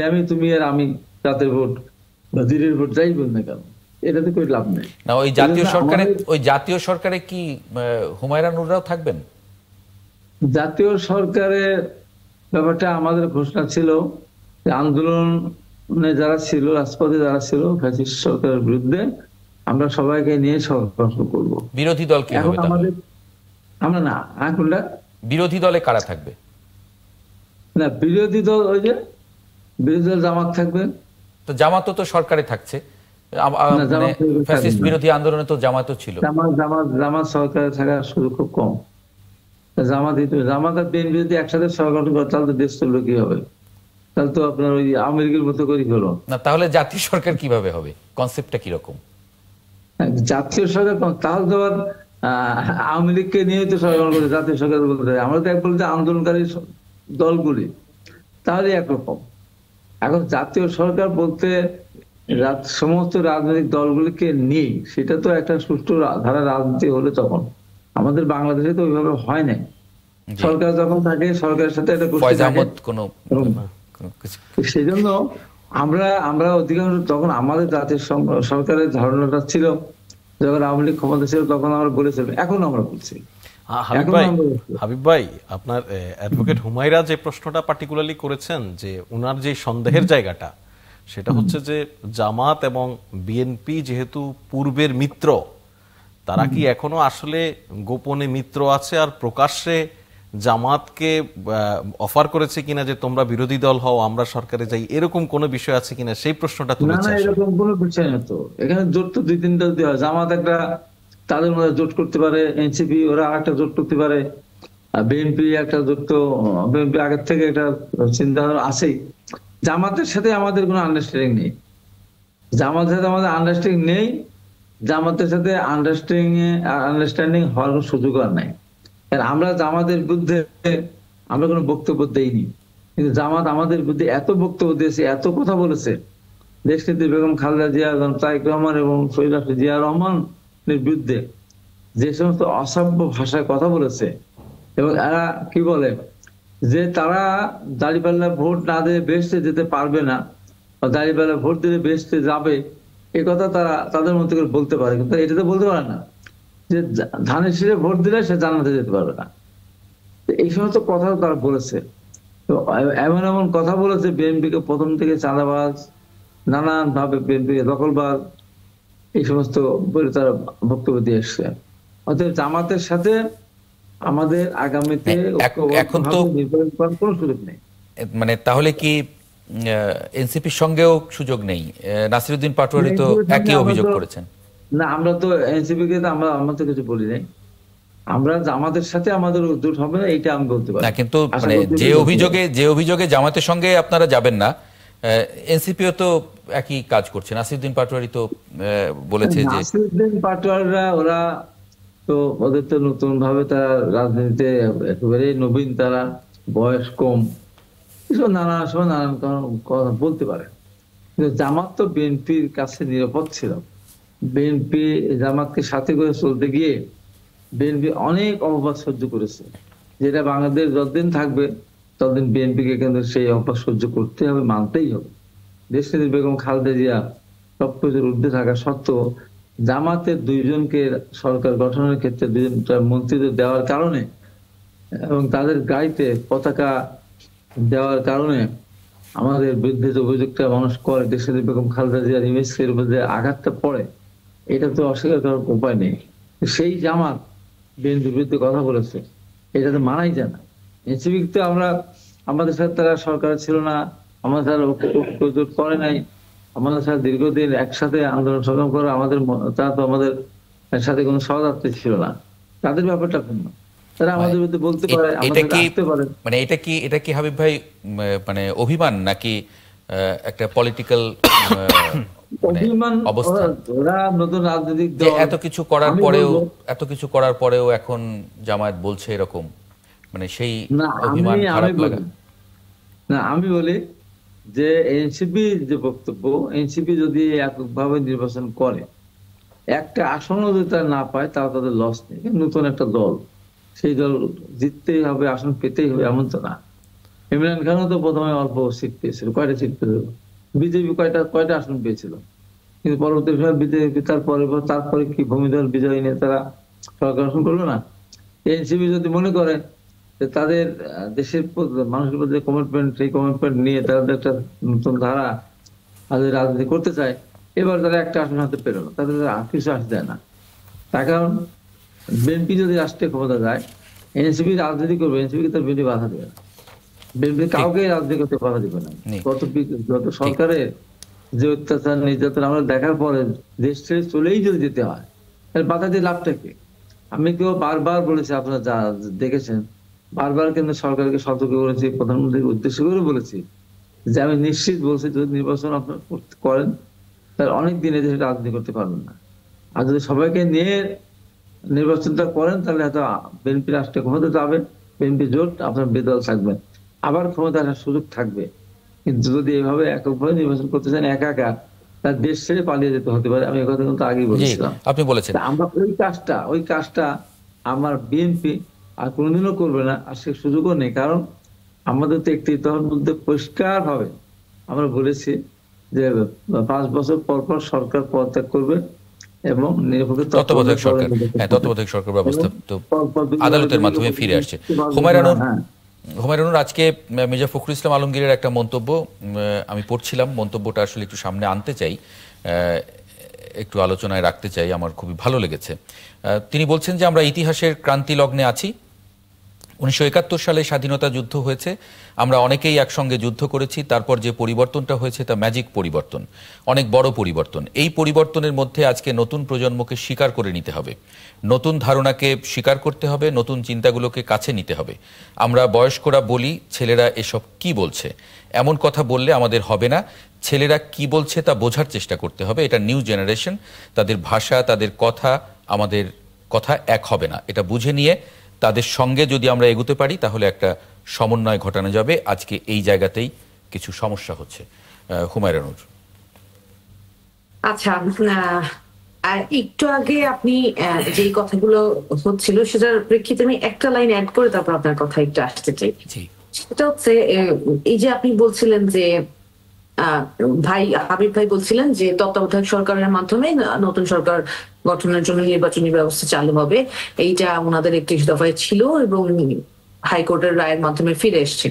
আমি তুমি আর আমি জাতের ভোট বা দিনের ভোট যাই বল না কেন, এটাতে কোনো লাভ নেই। না ওই জাতীয় সরকারে কি হুমায়রা নুররাও থাকবেন? জাতীয় সরকারের ব্যাপারটা আমাদের ঘোষণা ছিল যে আন্দোলনে যারা ছিল, রাজপথে যারা ছিল ফ্যাসিস্ট সরকারের বিরুদ্ধে, আমরা সবাইকে নিয়ে সরকার করবো। বিরোধী দল কি এখন আমাদের আমরা না এখনটা বিরোধী দলে কারা থাকবে? না বিরোধী দল ওই যে বিরোধী দল জামাত থাকবে। তো জামাত তো সরকারে থাকছে, ফ্যাসিস্ট বিরোধী আন্দোলনে তো জামাতও ছিল। জামাত সরকারে থাকার সুযোগ খুব কম। জামাত আর বিএনপি যদি একসাথে সরকার করে তাহলে তো দেশ চলবে কি হবে? তাহলে তো আপনার ওই আওয়ামী লীগের মতো করেই হলো না। তাহলে জাতীয় সরকার কিভাবে হবে? কনসেপ্টটা কিরকম? জাতীয় সরকার তাহলে তো আওয়ামী লীগকে নিয়ে তো সরকার করে জাতীয় সরকার বলতে, আমরা তো এক বলতে আন্দোলনকারী দলগুলি, তাহলে একরকম। এখন জাতীয় সরকার বলতে সমস্ত রাজনৈতিক দলগুলিকে নিয়ে, সেটা তো একটা সুষ্ঠু ধারা রাজনীতি হলে তখন। আমাদের বাংলাদেশে তো ওইভাবে হয় নাই। সরকার যখন থাকে সরকারের সাথে একটা সেই জন্য আমরা অধিকাংশ তখন আমাদের জাতীয় সরকারের ধারণাটা ছিল, যখন আওয়ামী লীগ ক্ষমতা ছিল তখন আমরা বলেছিলাম, এখন আমরা বলছি। হাবিব ভাই, আপনার অ্যাডভোকেট হুমায়রা যে প্রশ্নটা পার্টিকুলারলি করেছেন, যে উনার যে সন্দেহের জায়গাটা, সেটা হচ্ছে যে জামাত এবং বিএনপি যেহেতু পূর্বের মিত্র, তারা কি এখনো আসলে গোপনে মিত্র আছে আর প্রকাশ্যে জামাতকে অফার করেছে কিনা যে তোমরা বিরোধী দল হও, আমরা সরকারে যাই, এরকম কোনো বিষয় আছে কিনা সেই প্রশ্নটা তুলেছে। না, এরকম কোনো বিষয় না তো। এখানে জোট তো দুই তিনটা যদি হয়, জামাত একটা তাদের মধ্যে জোট করতে পারে, এনসিপি ওরা একটা জোট করতে পারে, বিএনপি একটা জোট, তো বিএনপি আগের থেকে একটা চিন্তা আছেই। জামাতের সাথে আমাদের কোনো আন্ডারস্ট্যান্ডিং নেই, জামাতের সাথে আমাদের আন্ডারস্ট্যান্ডিং নেই, জামাতের সাথে আন্ডারস্ট্যান্ডিং হওয়ার কোনো সুযোগ আর নাই। আমরা জামাতের বিরুদ্ধে আমরা কোনো বক্তব্য দেইনি, কিন্তু জামাত আমাদের বিরুদ্ধে এত বক্তব্য দিয়েছে, এত কথা বলেছে, দেশনেত্রী বেগম খালেদা জিয়া, তারেক রহমান এবং শহীদ জিয়া রহমানের বিরুদ্ধে যে সমস্ত অসভ্য ভাষায় কথা বলেছে, এবং এরা কি বলে যে তারা দাঁড়িপাল্লা ভোট না দিয়ে বেহেশতে যেতে পারবে না, বা দাঁড়িপাল্লা ভোট দিলে বেহেশতে যাবে, এই কথা তারা তাদের মধ্যে করে বলতে পারে, কিন্তু এটা তো বলতে পারে না যে ধানের শীষে ভোট দিলে সে জান্নাতে যেতে পারবে না। এই সমস্ত কথা তারা বলেছে, তো এমন এমন কথা বলেছে বিএনপিকে প্রথম থেকে চাঁদাবাজ, নানান ভাবে বিএনপিকে দখলবাজ, এই সমস্ত বলে তারা বক্তব্য দিয়ে এসছে। অতএব জামাতের সাথে আমাদের আগামীতে এখন তো নির্বাচন করার কোনো সুযোগ নেই। মানে তাহলে কি এনসিপির সঙ্গেও সুযোগ নেই? নাসিরউদ্দিন পাটোয়ারি তো একই অভিযোগ করেছেন। না, আমরা তো এনসিপি কে আমরা তো কিছু বলি নাই, আমরা জামাতের সাথে আমাদের জোট হবে না এইটা আমি বলতে পারি না। কিন্তু মানে যে অভিযোগে জামাতের সঙ্গে আপনারা যাবেন না, এনসিপিও তো একই কাজ করছে। নাসিরউদ্দিন পাটোয়ারি তো বলেছে যে নাসিরউদ্দিন পাটোয়ারিরা ওরা তো ওদের তো নতুন ভাবে তারা রাজনীতিতে একেবারে নবীন, তারা বয়স কম, নানা সময় নানান কথা বলতে পারে, কিন্তু জামাত তো বিএনপির কাছে নিরাপদ ছিল। বিএনপি জামাতকে সাথে করে চলতে গিয়ে বিএনপি অনেক অপবাদ সহ্য করেছে, যেটা বাংলাদেশ যতদিন থাকবে ততদিন বিএনপিকে কিন্তু সেই অপবাদ সহ্য করতে হবে, মানতেই হবে। দেশনেত্রী বেগম খালেদা জিয়া সবকিছুর ঊর্ধ্বে থাকা সত্ত্বেও জামাতের দুইজনকে সরকার গঠনের ক্ষেত্রে দুইজনটা মন্ত্রীদের দেওয়ার কারণে এবং তাদের গাড়িতে পতাকা দেওয়ার কারণে আমাদের বিরুদ্ধে যে অভিযোগটা মানুষ করে, দেশনেত্রী বেগম খালেদা জিয়ার ইমেজের উপর যে আঘাতটা পড়ে, এটা তো অস্বীকার করার উপায় নেই। সেই জামাত বিএনপির বিরুদ্ধে কথা বলেছে, এটা তো মানাই যায় না। এনসিপি তো আমাদের সাথে তারা সরকার ছিল না, আমাদের সাথে ঐক্যজোট করে নাই, আমাদের সাথে দীর্ঘদিন একসাথে আন্দোলন সংগ্রাম করে তারা তো আমাদের সাথে কোনো সহযাত্রী ছিল না, তাদের ব্যাপারটা ভিন্ন। তারা আমাদের বিরুদ্ধে বলতে পারে, আমাদের আসতে পারে। মানে এটা কি হাবিব ভাই মানে অভিমান নাকি একটা পলিটিক্যাল অভিমান অবস্থা, ওরা নতুন রাজনৈতিক যে দল, এত কিছু করার পরেও এখন জামায়াত বলছে এরকম, মানে সেই না অভিমান, খারাপ লাগা। আমি বলি যে এনসিপি যে বক্তব্য, এনসিপি যদি এককভাবে নির্বাচন করে, একটা আসনও যদি তারা না পায়, তারা তাদের লস নেই। নতুন একটা দল, সেই দল জিততেই হবে, আসন পেতেই হবে এমন তো না। ইমরান খানও তো প্রথমে অল্প সিট পেয়েছিল, কয়টা সিট পেয়েছিল, বিজেপি কয়টা আসন পেয়েছিল, কিন্তু পরবর্তী সময় বিজেপি তারপরে কি ভূমিদল বিজয়ী নিয়ে তারা সরকার গঠন করলো না। এনসিপি যদি মনে করে যে তাদের দেশের মানুষের প্রতি কমিটমেন্ট, সেই কমিটমেন্ট নিয়ে তারা একটা নতুন ধারা রাজনীতি করতে চায়, এবার তারা একটা আসন হাতে পেল না, তাদের কিছু আসে দেয় না। তার কারণ বিএনপি যদি রাষ্ট্রীয় ক্ষমতা যায়, এনসিপি রাজনীতি করবে, এনসিপি তার বিএনপি বাধা দেবে না, বিএনপি কাউকে রাজনীতি করতে বাধা দিবে না। গত সরকারের যে অত্যাচার নির্যাতন আমরা দেখার পরে দেশ ছেড়ে চলেই যদি যেতে হয়, তাহলে বাধা দিয়ে লাভটা কি? আমি কেউ বারবার বলেছি, আপনারা যা দেখেছেন, বারবার কিন্তু সরকারকে সতর্ক করেছি, প্রধানমন্ত্রীকে উদ্দেশ্য করে বলেছি যে আমি নিশ্চিত বলছি, যদি নির্বাচন আপনারা করেন তাহলে অনেক দিন এদেশে রাজনীতি করতে পারবেন না। আর যদি সবাইকে নিয়ে নির্বাচনটা করেন, তাহলে হয়তো বিএনপি রাষ্ট্রীয় ক্ষমতা যাবে, বিএনপি জোট, আপনার বিদল থাকবেন, আবার ক্ষমতা আসার সুযোগ থাকবে। কিন্তু যদি এইভাবে এককভাবে নির্বাচন করতে চান, একা একা, তার দেশ ছেড়ে পালিয়ে যেতে হতে পারে। আমি এই কথা কিন্তু আগেই বলেছিলাম, আপনি বলেছেন। আমরা ওই কাজটা আমার বিএনপি আর কোনোদিনও করবে না, আর সে সুযোগও নেই। কারণ আমাদের তো একটি দলের মধ্যে পরিষ্কার ভাবে আমরা বলেছি যে 5 বছর পর পর সরকার পদত্যাগ করবে এবং নিরপেক্ষ তত্ত্বাবধায়ক সরকার ব্যবস্থা তো আদালতের মাধ্যমে ফিরে আসছে। হুমায়ুনুর, আজকে মির্জা ফখরুল ইসলাম আলমগীরের একটা মন্তব্য আমি পড়ছিলাম, মন্তব্যটা আসলে একটু সামনে আনতে চাই, একটু আলোচনায় রাখতে চাই, আমার খুবই ভালো লেগেছে। তিনি বলছেন যে আমরা ইতিহাসের ক্রান্তি লগ্নে আছি। 1971 সালে স্বাধীনতা যুদ্ধ হয়েছে, আমরা অনেকেই একসঙ্গে যুদ্ধ করেছি। তারপর যে পরিবর্তনটা হয়েছে তা ম্যাজিক পরিবর্তন, অনেক বড় পরিবর্তন। এই পরিবর্তনের মধ্যে আজকে নতুন প্রজন্মকে স্বীকার করে নিতে হবে, নতুন ধারণাকে স্বীকার করতে হবে, নতুন চিন্তাগুলোকে কাছে নিতে হবে। আমরা বয়স্করা বলি, ছেলেরা এসব কি বলছে, এমন কথা বললে আমাদের হবে না। ছেলেরা কি বলছে তা বোঝার চেষ্টা করতে হবে। এটা নিউ জেনারেশন, তাদের ভাষা, তাদের কথা, আমাদের কথা এক হবে না। এটা বুঝে নিয়ে তাদের সঙ্গে যদি আমরা এগোতে পারি, তাহলে একটা সমন্বয় ঘটানো যাবে। আজকে এই জায়গাতেই কিছু সমস্যা হচ্ছে। হুমায়ুনুর, আচ্ছা, একটু আগে আপনি যে কথাগুলো হচ্ছিল সেটার প্রেক্ষিতে আমি একটা লাইন অ্যাড করে তারপর আপনার কথা একটু আসতে চাই। সেটা হচ্ছে এই যে আপনি বলছিলেন যে হাবিব ভাই বলছিলেন যে তত্ত্বাবধায়ক সরকারের মাধ্যমে নতুন সরকার গঠনের জন্য নির্বাচনী ব্যবস্থা চালু হবে, এইটা ওনাদের 31 দফায় ছিল এবং হাইকোর্টের রায়ের মাধ্যমে ফিরে এসছে,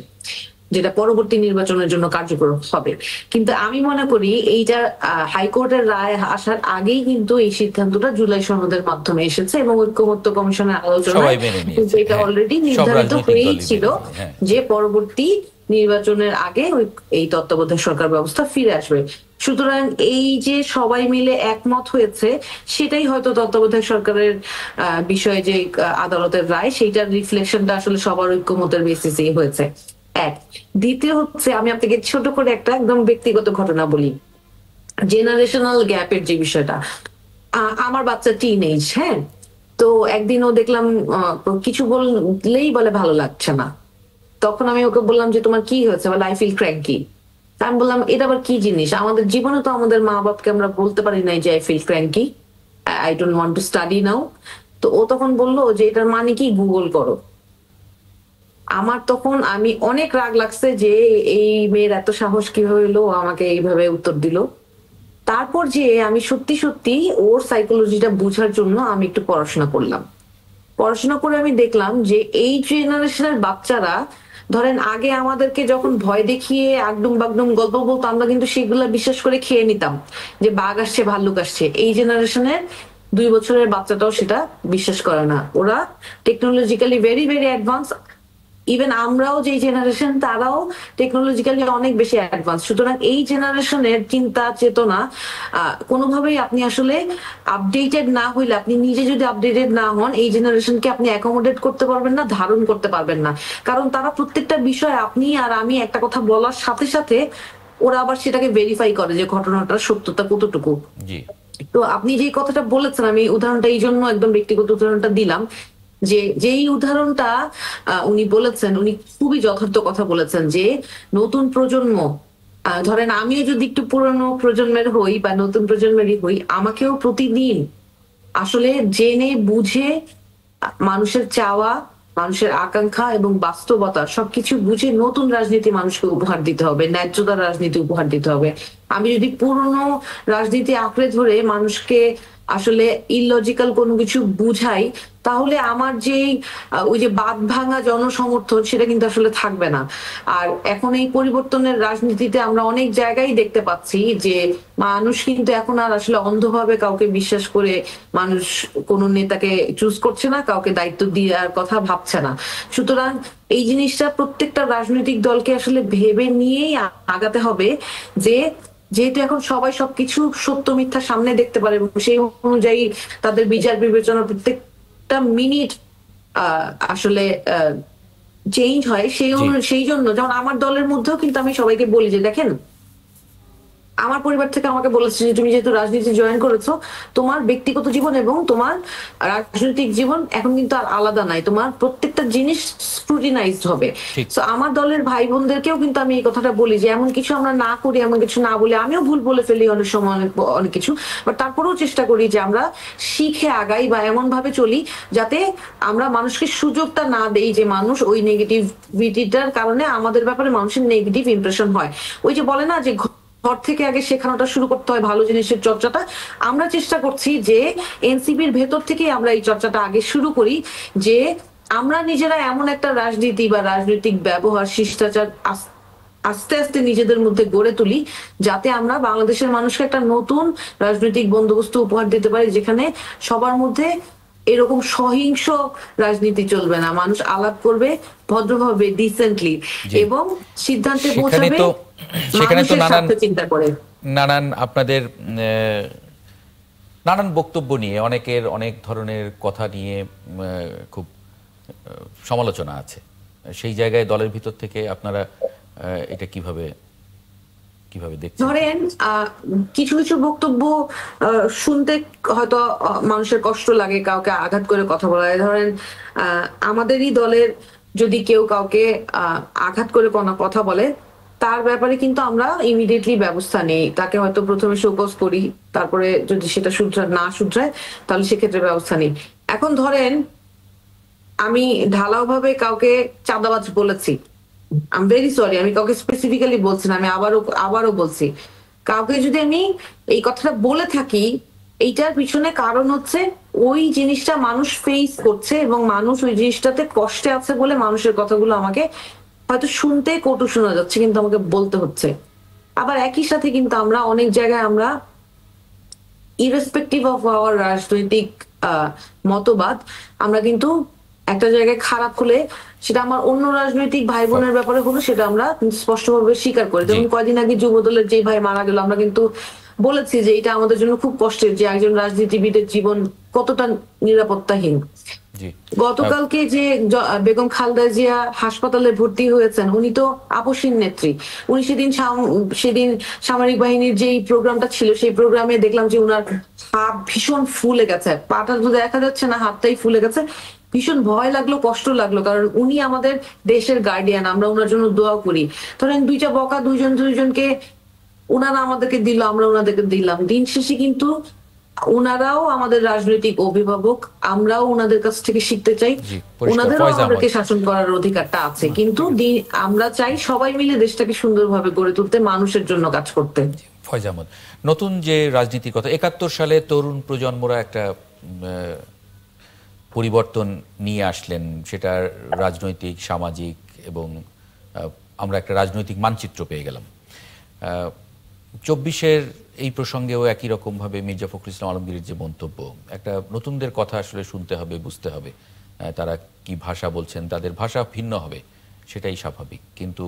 যেটা পরবর্তী নির্বাচনের জন্য কার্যকর হবে। কিন্তু আমি মনে করি এইটা হাইকোর্টের রায় আসার আগেই কিন্তু এই সিদ্ধান্তটা জুলাই সনদের মাধ্যমে এসেছে এবং ঐক্যমত্য কমিশনের আলোচনায় কিন্তু এটা অলরেডি নির্ধারিত হয়েই ছিল যে পরবর্তী নির্বাচনের আগে এই তত্ত্বাবধায়ক সরকার ব্যবস্থা ফিরে আসবে। সুতরাং এই যে সবাই মিলে একমত হয়েছে, সেটাই হয়তো তত্ত্বাবধায়ক সরকারের বিষয়ে যে আদালতের রায়, সেইটার রিফ্লেকশনটা আসলে সবার ঐক্যমতের বেসিসেই হয়েছে। এক, দ্বিতীয় হচ্ছে আমি আপনাকে ছোট করে একটা একদম ব্যক্তিগত ঘটনা বলি, জেনারেশনাল গ্যাপের যে বিষয়টা। আমার বাচ্চা টিনেজ, হ্যাঁ, তো একদিনও দেখলাম কিছু বললেই বলে ভালো লাগছে না। তখন আমি ওকে বললাম যে তোমার কি হয়েছে, বলে আই ফিল ক্র্যাঙ্কি। আমি বললাম এটা আবার কি জিনিস, আমাদের জীবনে তো আমাদের মা বাপকে আমরা বলতে পারি নাই যে I feel cranky, I don't want to study now. তো ও তখন বললো যে এটার মানে কি, গুগল করো। আমার তখন আমি অনেক রাগ লাগছে যে এই মেয়ের এত সাহস কিভাবে হলো, আমাকে এইভাবে উত্তর দিল। তারপর যে আমি সত্যি সত্যি ওর সাইকোলজিটা বোঝার জন্য আমি একটু পড়াশোনা করলাম। পড়াশোনা করে আমি দেখলাম যে এই জেনারেশনের বাচ্চারা, ধরেন আগে আমাদেরকে যখন ভয় দেখিয়ে আগডুম বাগডুম গল্প বলতো, আমরা কিন্তু সেগুলো বিশ্বাস করে খেয়ে নিতাম যে বাঘ আসছে ভাল্লুক আসছে। এই জেনারেশনের 2 বছরের বাচ্চাটাও সেটা বিশ্বাস করে না। ওরা technologically very very advance. Even আমরাও যে জেনারেশন, তারাও টেকনোলজিক্যালি অনেক বেশি অ্যাডভান্স। সুতরাং এই জেনারেশনের চিন্তা চেতনা কোনোভাবেই আপনি আসলে আপডেটেড না হইলে, আপনি নিজে যদি আপডেটেড না হন, এই জেনারেশনকে আপনি অ্যাকোমোডেট করতে পারবেন না, ধারণ করতে পারবেন না। কারণ তারা প্রত্যেকটা বিষয় আপনি আর আমি একটা কথা বলার সাথে সাথে ওরা আবার সেটাকে ভেরিফাই করে যে ঘটনাটার সত্যতা কতটুকু। জি তো আপনি যে কথাটা বলেছেন, আমি উদাহরণটা এই জন্য একদম ব্যক্তিগত উদাহরণটা দিলাম যে যেই উদাহরণটা উনি বলেছেন, উনি খুবই যথার্থ কথা বলেছেন যে নতুন প্রজন্ম, ধরেন আমিও যদি একটু পুরনো প্রজন্মের হই বা নতুন প্রজন্মেরই হই, আমাকেও প্রতিদিন আসলে জেনে বুঝে মানুষের চাওয়া, মানুষের আকাঙ্ক্ষা এবং বাস্তবতা সবকিছু বুঝে নতুন রাজনীতি মানুষকে উপহার দিতে হবে, ন্যায্যতার রাজনীতি উপহার দিতে হবে। আমি যদি পুরনো রাজনীতি আঁকড়ে ধরে মানুষকে আসলে ইলজিক্যাল কোনো কিছু বুঝাই, তাহলে আমার যে ওই যে বাঁধ ভাঙা জনসমর্থন সেটা কিন্তু আসলে থাকবে না। আর এখন এই পরিবর্তনের রাজনীতিতে আমরা অনেক জায়গায় দেখতে পাচ্ছি যে মানুষ কিন্তু এখন আর আসলে অন্ধভাবে কাউকে বিশ্বাস করে মানুষ কোন নেতাকে চুজ করছে না, কাউকে দায়িত্ব দেওয়ার কথা ভাবছে না। সুতরাং এই জিনিসটা প্রত্যেকটা রাজনৈতিক দলকে আসলে ভেবে নিয়েই আগাতে হবে যে যেহেতু এখন সবাই সবকিছু সত্য মিথ্যা সামনে দেখতে পারে এবং সেই অনুযায়ী তাদের বিচার বিবেচনা প্রত্যেকটা মিনিট আসলে চেঞ্জ হয়, সেই জন্য যেমন আমার দলের মধ্যেও কিন্তু আমি সবাইকে বলি যে দেখেন, আমার পরিবার থেকে আমাকে বলেছে যে তুমি যেহেতু রাজনীতি জয়েন করেছো, তোমার ব্যক্তিগত জীবন এবং তোমার রাজনৈতিক জীবন এখন কিন্তু আর আলাদা নাই, তোমার প্রত্যেকটা জিনিস স্ক্রুটিনাইজড হবে। তো আমার দলের ভাই বোনদেরকেও কিন্তু আমি এই কথাটা বলি যে এমন কিছু আমরা না করি, এমন কিছু না বলে, আমিও ভুল বলে ফেলি অনেক সময় অনেক কিছু, বাট তারপরেও চেষ্টা করি যে আমরা শিখে আগাই বা এমন ভাবে চলি যাতে আমরা মানুষকে সুযোগটা না দেই যে মানুষ ওই নেগেটিভিটিটার কারণে আমাদের ব্যাপারে মানুষের নেগেটিভ ইমপ্রেশন হয়। ওই যে বলে না যে ঘর থেকে আগে শেখানোটা শুরু করতে হয় ভালো জিনিসের চর্চাটা, আমরা চেষ্টা করছি যে এনসিপির ভেতর থেকে আমরা এই চর্চাটা আগে শুরু করি যে আমরা নিজেরা এমন একটা রাজনীতি বা রাজনৈতিক ব্যবহার শিষ্টাচার আস্তে আস্তে নিজেদের মধ্যে গড়ে তুলি যাতে আমরা বাংলাদেশের মানুষকে একটা নতুন রাজনৈতিক বন্দোবস্ত উপহার দিতে পারি যেখানে সবার মধ্যে এরকম সহিংস রাজনীতি চলবে না, মানুষ আলাপ করবে ভদ্রভাবে, ডিসেন্টলি এবং সিদ্ধান্তে পৌঁছাবে সেখানে তো চিন্তা করে। নানান আপনাদের নানান বক্তব্য নিয়ে অনেকের অনেক ধরনের কথা নিয়ে খুব সমালোচনা আছে, সেই জায়গায় দলের ভিতর থেকে আপনারা এটা কিভাবে দেখছেন? ধরেন কিছু কিছু বক্তব্য শুনতে হয়তো মানুষের কষ্ট লাগে, কাউকে আঘাত করে কথা বলা হয়। ধরেন আমাদেরই দলের যদি কেউ কাউকে আঘাত করে কোনো কথা বলে, তার ব্যাপারে কিন্তু আমরা ইমিডিয়েটলি ব্যবস্থা নেই, তাকে হয়তো প্রথমে শোকজ করি, তারপরে যদি সেটা না শুধরায় তাহলে সেক্ষেত্রে ব্যবস্থা নেই। এখন ধরেন আমি ঢালাও ভাবে কাউকে চাঁদাবাজ বলেছি, আই এম ভেরি সরি, আমি কাউকে স্পেসিফিক্যালি বলছি না, আমি আবারও বলছি, কাউকে যদি আমি এই কথাটা বলে থাকি, এইটার পিছনে কারণ হচ্ছে ওই জিনিসটা মানুষ ফেস করছে এবং মানুষ ওই জিনিসটাতে কষ্টে আছে বলে মানুষের কথাগুলো আমাকে হয়তো শুনতে কটু শোনা যাচ্ছে কিন্তু আমাকে বলতে হচ্ছে। আবার একই সাথে কিন্তু আমরা অনেক জায়গায় আমরা ইরেসপেক্টিভ অফ আওয়ার রাজনৈতিক মতবাদ, আমরা কিন্তু একটা জায়গায় খারাপ হলে সেটা আমার অন্য রাজনৈতিক ভাই বোনের ব্যাপারে হলো সেটা আমরা স্পষ্টভাবে স্বীকার করি। যেমন কয়দিন আগে যুবদলের যে ভাই মারা গেল, আমরা কিন্তু বলেছি যে এটা আমাদের জন্য খুব কষ্টের যে একজন রাজনীতিবিদের জীবন কতটা নিরাপত্তাহীন। গতকালকে যে বেগম খালেদা জিয়া হাসপাতালে ভর্তি হয়েছেন, উনি তো আপসীন নেত্রী, উনি সেদিন সামরিক বাহিনীর যেই প্রোগ্রামটা ছিল সেই প্রোগ্রামে দেখলাম যে উনার হাত ভীষণ ফুলে গেছে, পাটা তো দেখা যাচ্ছে না, হাতটাই ফুলে গেছে। ভীষণ ভয় লাগলো, কষ্ট লাগলো, কারণ উনি আমাদের দেশের গার্ডিয়ান, আমরা ওনার জন্য দোয়া করি। ধরেন দুইটা বকা দুইজনকে ওনারা আমাদেরকে দিল, আমরা ওনাদেরকে দিলাম, দিন শেষে কিন্তু ওনারাও আমাদের রাজনৈতিক অভিভাবক, আমরাও ওনাদের কাছ থেকে শিখতে চাই, ওনাদেরও আমাদেরকে শাসন করার অধিকারটা আছে, কিন্তু আমরা চাই সবাই মিলে দেশটাকে সুন্দরভাবে গড়ে তুলতে, মানুষের জন্য কাজ করতে। ফয়জ আহমদ, নতুন যে রাজনীতির কথা, ৭১ সালে তরুণ প্রজন্মরা একটা পরিবর্তন নিয়ে আসলেন, সেটা রাজনৈতিক, সামাজিক এবং আমরা একটা রাজনৈতিক মানচিত্র পেয়ে গেলাম। ২৪-এর এই প্রসঙ্গেও একই রকমভাবে মির্জা ফখরুল ইসলাম আলমগীরের যে মন্তব্য, একটা নতুনদের কথা আসলে শুনতে হবে, বুঝতে হবে, তারা কি ভাষা বলছেন, তাদের ভাষা ভিন্ন হবে, সেটাই স্বাভাবিক, কিন্তু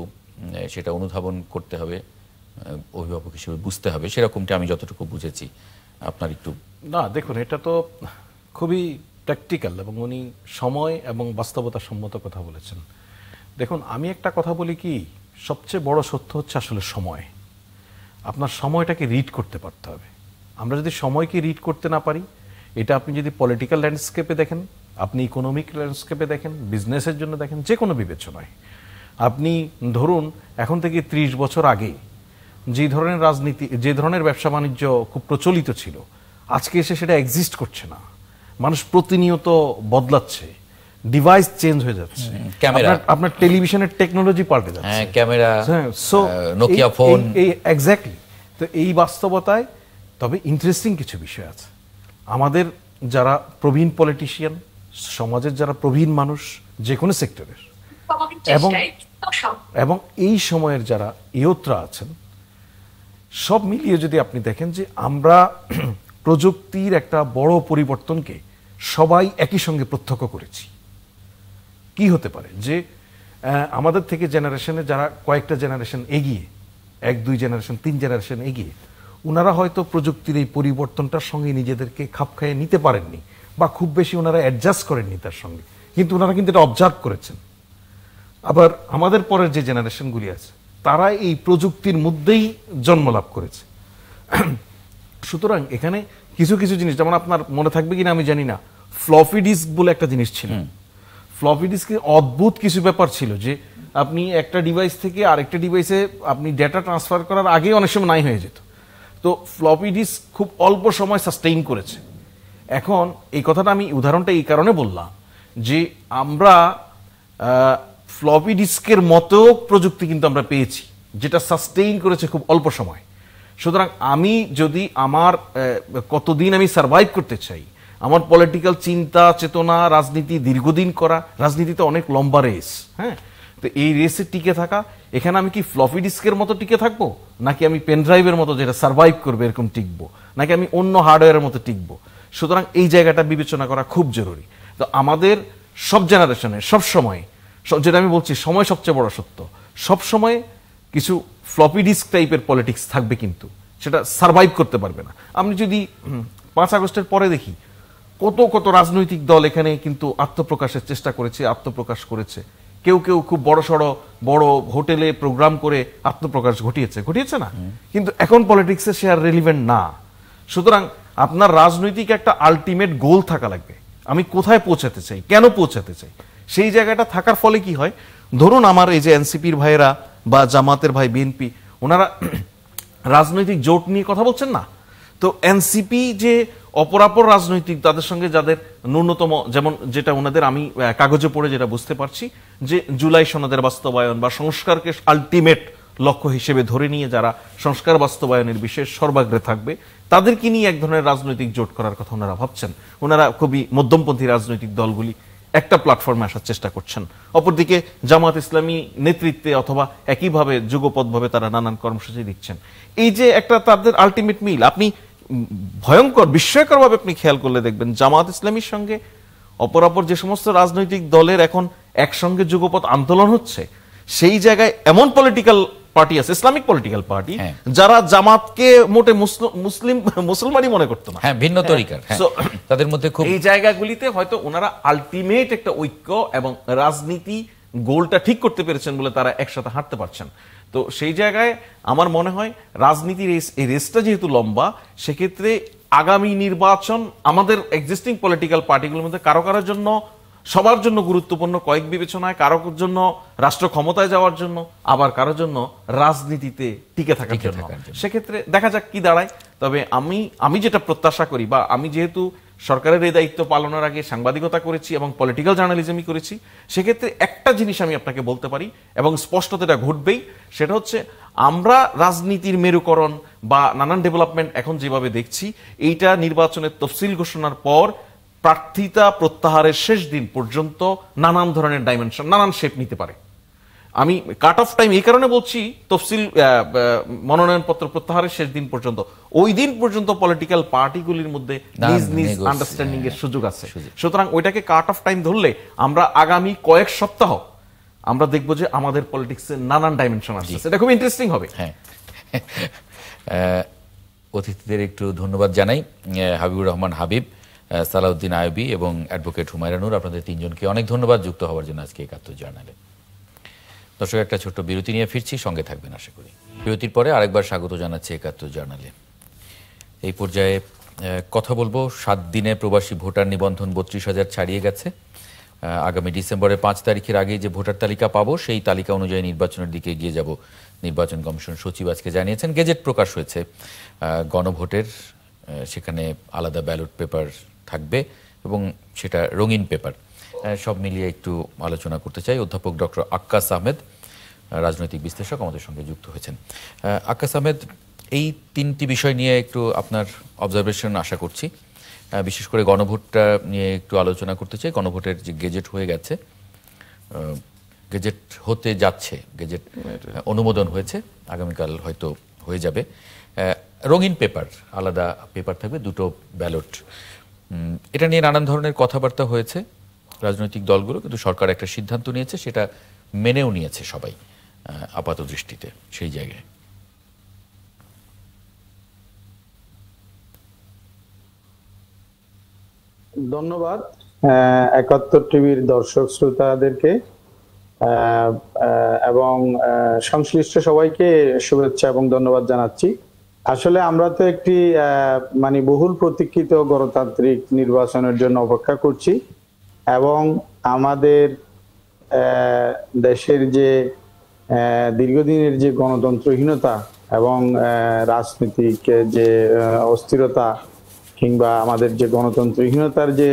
সেটা অনুধাবন করতে হবে, অভিভাবক হিসেবে বুঝতে হবে, সেরকমটা আমি যতটুকু বুঝেছি। আপনার একটু না, দেখুন, এটা তো খুবই প্র্যাকটিক্যাল এবং উনি সময় এবং বাস্তবতা সম্মত কথা বলেছেন। দেখুন, আমি একটা কথা বলি কি, সবচেয়ে বড় সত্য হচ্ছে আসলে সময়। আপনার সময়টাকে রিড করতে পারতে হবে। আমরা যদি সময়কে রিড করতে না পারি, এটা আপনি যদি পলিটিক্যাল ল্যান্ডস্কেপে দেখেন, আপনি ইকোনমিক ল্যান্ডস্কেপে দেখেন, বিজনেসের জন্য দেখেন, যে কোনো বিবেচনায়, আপনি ধরুন এখন থেকে 30 বছর আগে যে ধরনের রাজনীতি, যে ধরনের ব্যবসা বাণিজ্য খুব প্রচলিত ছিল, আজকে এসে সেটা এক্সিস্ট করছে না। মানুষ প্রতিনিয়ত বদলাচ্ছে, ডিভাইস চেঞ্জ হয়ে যাচ্ছে, ক্যামেরা, আপনার টেলিভিশনের টেকনোলজি পাল্টে যাচ্ছে, camera, so Nokia phone, exactly. তো এই বাস্তবতায় তবে ইন্টারেস্টিং কিছু বিষয় আছে। আমাদের যারা প্রবীণ পলিটিশিয়ান, সমাজের যারা প্রবীণ মানুষ যে কোনো সেক্টরের, এবং এই সময়ের যারা ইয়ত্রা আছেন, সব মিলিয়ে যদি আপনি দেখেন যে আমরা প্রযুক্তির একটা বড় পরিবর্তনকে সবাই একই সঙ্গে প্রত্যক্ষ করেছি। কি হতে পারে যে আমাদের থেকে জেনারেশনে যারা কয়েকটা জেনারেশন এগিয়ে, 1-2 জেনারেশন 3 জেনারেশন এগিয়ে, ওনারা হয়তো প্রযুক্তির এই পরিবর্তনটার সঙ্গে নিজেদেরকে খাপ খাইয়ে নিতে পারেননি, বা খুব বেশি ওনারা অ্যাডজাস্ট করেননি তার সঙ্গে, কিন্তু ওনারা কিন্তু এটা অবজার্ভ করেছেন। আবার আমাদের পরের যে জেনারেশনগুলি আছে, তারা এই প্রযুক্তির মধ্যেই জন্ম লাভ করেছে। সুতরাং এখানে কিছু কিছু জিনিস, যেমন আপনার মনে থাকবে কিনা আমি জানি না, ফ্লপি ডিস্ক বলে একটা জিনিস ছিল। ফ্লপি ডিস্কে অদ্ভুত কিছু ব্যাপার ছিল, যে আপনি একটা ডিভাইস থেকে আরেকটা ডিভাইসে আপনি ডেটা ট্রান্সফার করার আগে অনেক সময় নাই হয়ে যেত। তো ফ্লপি ডিস্ক খুব অল্প সময় সাস্টেইন করেছে। এখন এই কথাটা আমি উদাহরণটা এই কারণে বললাম যে আমরা ফ্লপি ডিস্কের মতো প্রযুক্তি কিন্তু আমরা পেয়েছি, যেটা সাস্টেইন করেছে খুব অল্প সময়। সুতরাং আমি যদি আমার কতদিন আমি সার্ভাইভ করতে চাই, আমার পলিটিক্যাল চিন্তা চেতনা, রাজনীতি দীর্ঘদিন করা, রাজনীতিতে অনেক লম্বা রেস, হ্যাঁ, তো এই রেসে টিকে থাকা, এখানে আমি কি ফ্লপি ডিস্কের মতো টিকে থাকবো, নাকি আমি পেন ড্রাইভের মতো যেটা সার্ভাইভ করবে এরকম টিকবো, নাকি আমি অন্য হার্ডওয়্যারের মতো টিকবো? সুতরাং এই জায়গাটা বিবেচনা করা খুব জরুরি। তো আমাদের সব জেনারেশনে সব সময়, যেটা আমি বলছি, সময় সবচেয়ে বড় সত্য, সব সময় কিছু ফ্লপি ডিস্ক টাইপের পলিটিক্স থাকবে, কিন্তু সেটা সার্ভাইভ করতে পারবে না। আমি যদি 5 আগস্টের পরে দেখি, কত কত রাজনৈতিক দল এখানে কিন্তু আত্মপ্রকাশের চেষ্টা করেছে, আত্মপ্রকাশ করেছে। কেউ কেউ খুব বড় হোটেলে প্রোগ্রাম করে আত্মপ্রকাশ ঘটিয়েছে না, কিন্তু এখন পলিটিক্সে সে আর রেলিভেন্ট না। সুতরাং আপনার রাজনৈতিক একটা আলটিমেট গোল থাকা লাগবে, আমি কোথায় পৌঁছাতে চাই, কেন পৌঁছাতে চাই, সেই জায়গাটা থাকার ফলে কি হয়, ধরুন আমার এই যে এনসিপির ভাইয়েরা বা জামাতের ভাই বিএনপি, ওনারা রাজনৈতিক জোট নিয়ে কথা বলছেন না। তো এনসিপি যে অপরাপর রাজনৈতিক, তাদের সঙ্গে যাদের ন্যূনতম, যেমন যেটা ওনাদের আমি কাগজে পড়ে যেটা বুঝতে পারছি, যে জুলাই সনদের বাস্তবায়ন বা সংস্কারকে আলটিমেট লক্ষ্য হিসেবে ধরে নিয়ে যারা সংস্কার বাস্তবায়নের বিষয়ে সর্বাগ্রে থাকবে, তাদেরকে নিয়ে এক ধরনের রাজনৈতিক জোট করার কথা ওনারা ভাবছেন। ওনারা খুবই মধ্যমপন্থী রাজনৈতিক দলগুলি একটা প্ল্যাটফর্মে আসার চেষ্টা করছেন। অপরদিকে জামাত ইসলামী নেতৃত্বে অথবা একইভাবে যুগপৎভাবে তারা নানান কর্মসূচি দিচ্ছেন। এই যে একটা তাদের আলটিমেট মিল, আপনি ভয়ঙ্কর বিস্ময়করভাবে আপনি খেয়াল করলে দেখবেন, জামাত ইসলামীর সঙ্গে অপরাপর যে সমস্ত রাজনৈতিক দলের এখন একসঙ্গে যুগপৎ আন্দোলন হচ্ছে, সেই জায়গায় এমন পলিটিক্যাল পার্টি আছে, ইসলামিক পলিটিক্যাল পার্টি, যারা জামাতকে মোটে মুসলমানই মনে করতো না, ভিন্ন তরিকার, তাদের মধ্যে খুব এই জায়গাগুলিতে হয়তো ওনারা আলটিমেট একটা ঐক্য এবং রাজনীতি গোলটা ঠিক করতে পেরেছেন বলে তারা একসাথে হাঁটতে পারছেন। তো সেই জায়গায় আমার মনে হয় রাজনীতির এই রেসটা যেহেতু লম্বা, সেক্ষেত্রে আগামী নির্বাচন আমাদের এক্সিস্টিং পলিটিক্যাল পার্টিগুলোর মধ্যে কারো কারোর জন্য, সবার জন্য গুরুত্বপূর্ণ কয়েক বিবেচনায়, কারোর জন্য রাষ্ট্র ক্ষমতায় যাওয়ার জন্য, আবার কারোর জন্য রাজনীতিতে টিকে থাকার জন্য। সেক্ষেত্রে দেখা যাক কি দাঁড়ায়। তবে আমি যেটা প্রত্যাশা করি, বা আমি যেহেতু সরকারের এই দায়িত্ব পালনের আগে সাংবাদিকতা করেছি এবং পলিটিক্যাল জার্নালিজমই করেছি, সেক্ষেত্রে একটা জিনিস আমি আপনাকে বলতে পারি, এবং স্পষ্টত এটা ঘটবেই, সেটা হচ্ছে আমরা রাজনীতির মেরুকরণ বা নানান ডেভেলপমেন্ট এখন যেভাবে দেখছি, এইটা নির্বাচনের তফসিল ঘোষণার পর প্রার্থিতা প্রত্যাহারের শেষ দিন পর্যন্ত নানান ধরনের ডাইমেনশন, নানান শেপ নিতে পারে। আমি কাট অফ টাইম এই কারণে বলছি, তফসিল মনোনয়নপত্র প্রত্যাহারের শেষ দিন পর্যন্ত, ওই দিন পর্যন্ত পলিটিক্যাল পার্টিগুলির মধ্যে নিজ নিজ আন্ডারস্ট্যান্ডিং এর সুযোগ আছে। সুতরাং ওইটাকে কাট অফ টাইম ধরলে আমরা আগামী কয়েক সপ্তাহ আমরা দেখবো যে আমাদের পলিটিক্সে নানান ডাইমেনশন আছে, এটা খুব ইন্টারেস্টিং হবে। অতিথিদের একটু ধন্যবাদ জানাই, হাবিবুর রহমান হাবিব, সালাউদ্দিন আইয়ুবী এবং অ্যাডভোকেট হুমায়রা নূর, আপনাদের তিনজনকে অনেক ধন্যবাদ যুক্ত হওয়ার জন্য আজকে ৭১ জার্নালে। দর্শক, একটা ছোট্ট বিরতি নিয়ে ফিরছি, সঙ্গে থাকবেন আশা করি। বিরতির পরে আরেকবার স্বাগত জানাচ্ছি ৭১ জার্নালে। এই পর্যায়ে কথা বলবো ৭ দিনে প্রবাসী ভোটার নিবন্ধন ৩২,০০০ ছাড়িয়ে গেছে। আগামী ডিসেম্বরের ৫ তারিখের আগে যে ভোটার তালিকা পাবো সেই তালিকা অনুযায়ী নির্বাচনের দিকে এগিয়ে যাব, নির্বাচন কমিশন সচিব আজকে জানিয়েছেন। গেজেট প্রকাশ হয়েছে গণভোটের, সেখানে আলাদা ব্যালট পেপার থাকবে এবং সেটা রঙিন পেপার। সব মিলিয়ে একটু আলোচনা করতে চাই। অধ্যাপক ডক্টর আক্কাস আহমেদ, রাজনৈতিক বিশ্লেষক, আমাদের সঙ্গে যুক্ত হয়েছেন। আক্কাস আহমেদ, এই ৩টি বিষয় নিয়ে একটু আপনার অবজারভেশন আশা করছি। বিশেষ করে গণভোটটা নিয়ে একটু আলোচনা করতে চাই। গণভোটের যে গেজেট হয়ে গেছে, গেজেট হতে যাচ্ছে, গেজেট অনুমোদন হয়েছে, আগামীকাল হয়তো হয়ে যাবে। রঙিন পেপার, আলাদা পেপার থাকবে, 2টো ব্যালট। এটা নিয়ে নানান ধরনের কথাবার্তা হয়েছে রাজনৈতিক দলগুলো, কিন্তু সরকার একটা সিদ্ধান্ত নিয়েছে, সেটা মেনেও নিয়েছে সবাই আপাত দৃষ্টিতে সেই জায়গায়। ধন্যবাদ ৭১ টিভির দর্শক শ্রোতাদেরকে এবং সংশ্লিষ্ট সবাইকে শুভেচ্ছা এবং ধন্যবাদ জানাচ্ছি। আসলে আমরা তো একটি মানে বহুল প্রতীক্ষিত গণতান্ত্রিক নির্বাচনের জন্য অপেক্ষা করছি এবং আমাদের দেশের যে দীর্ঘদিনের যে গণতন্ত্রহীনতা এবং রাজনৈতিক যে অস্থিরতা কিংবা আমাদের যে গণতন্ত্রহীনতার যে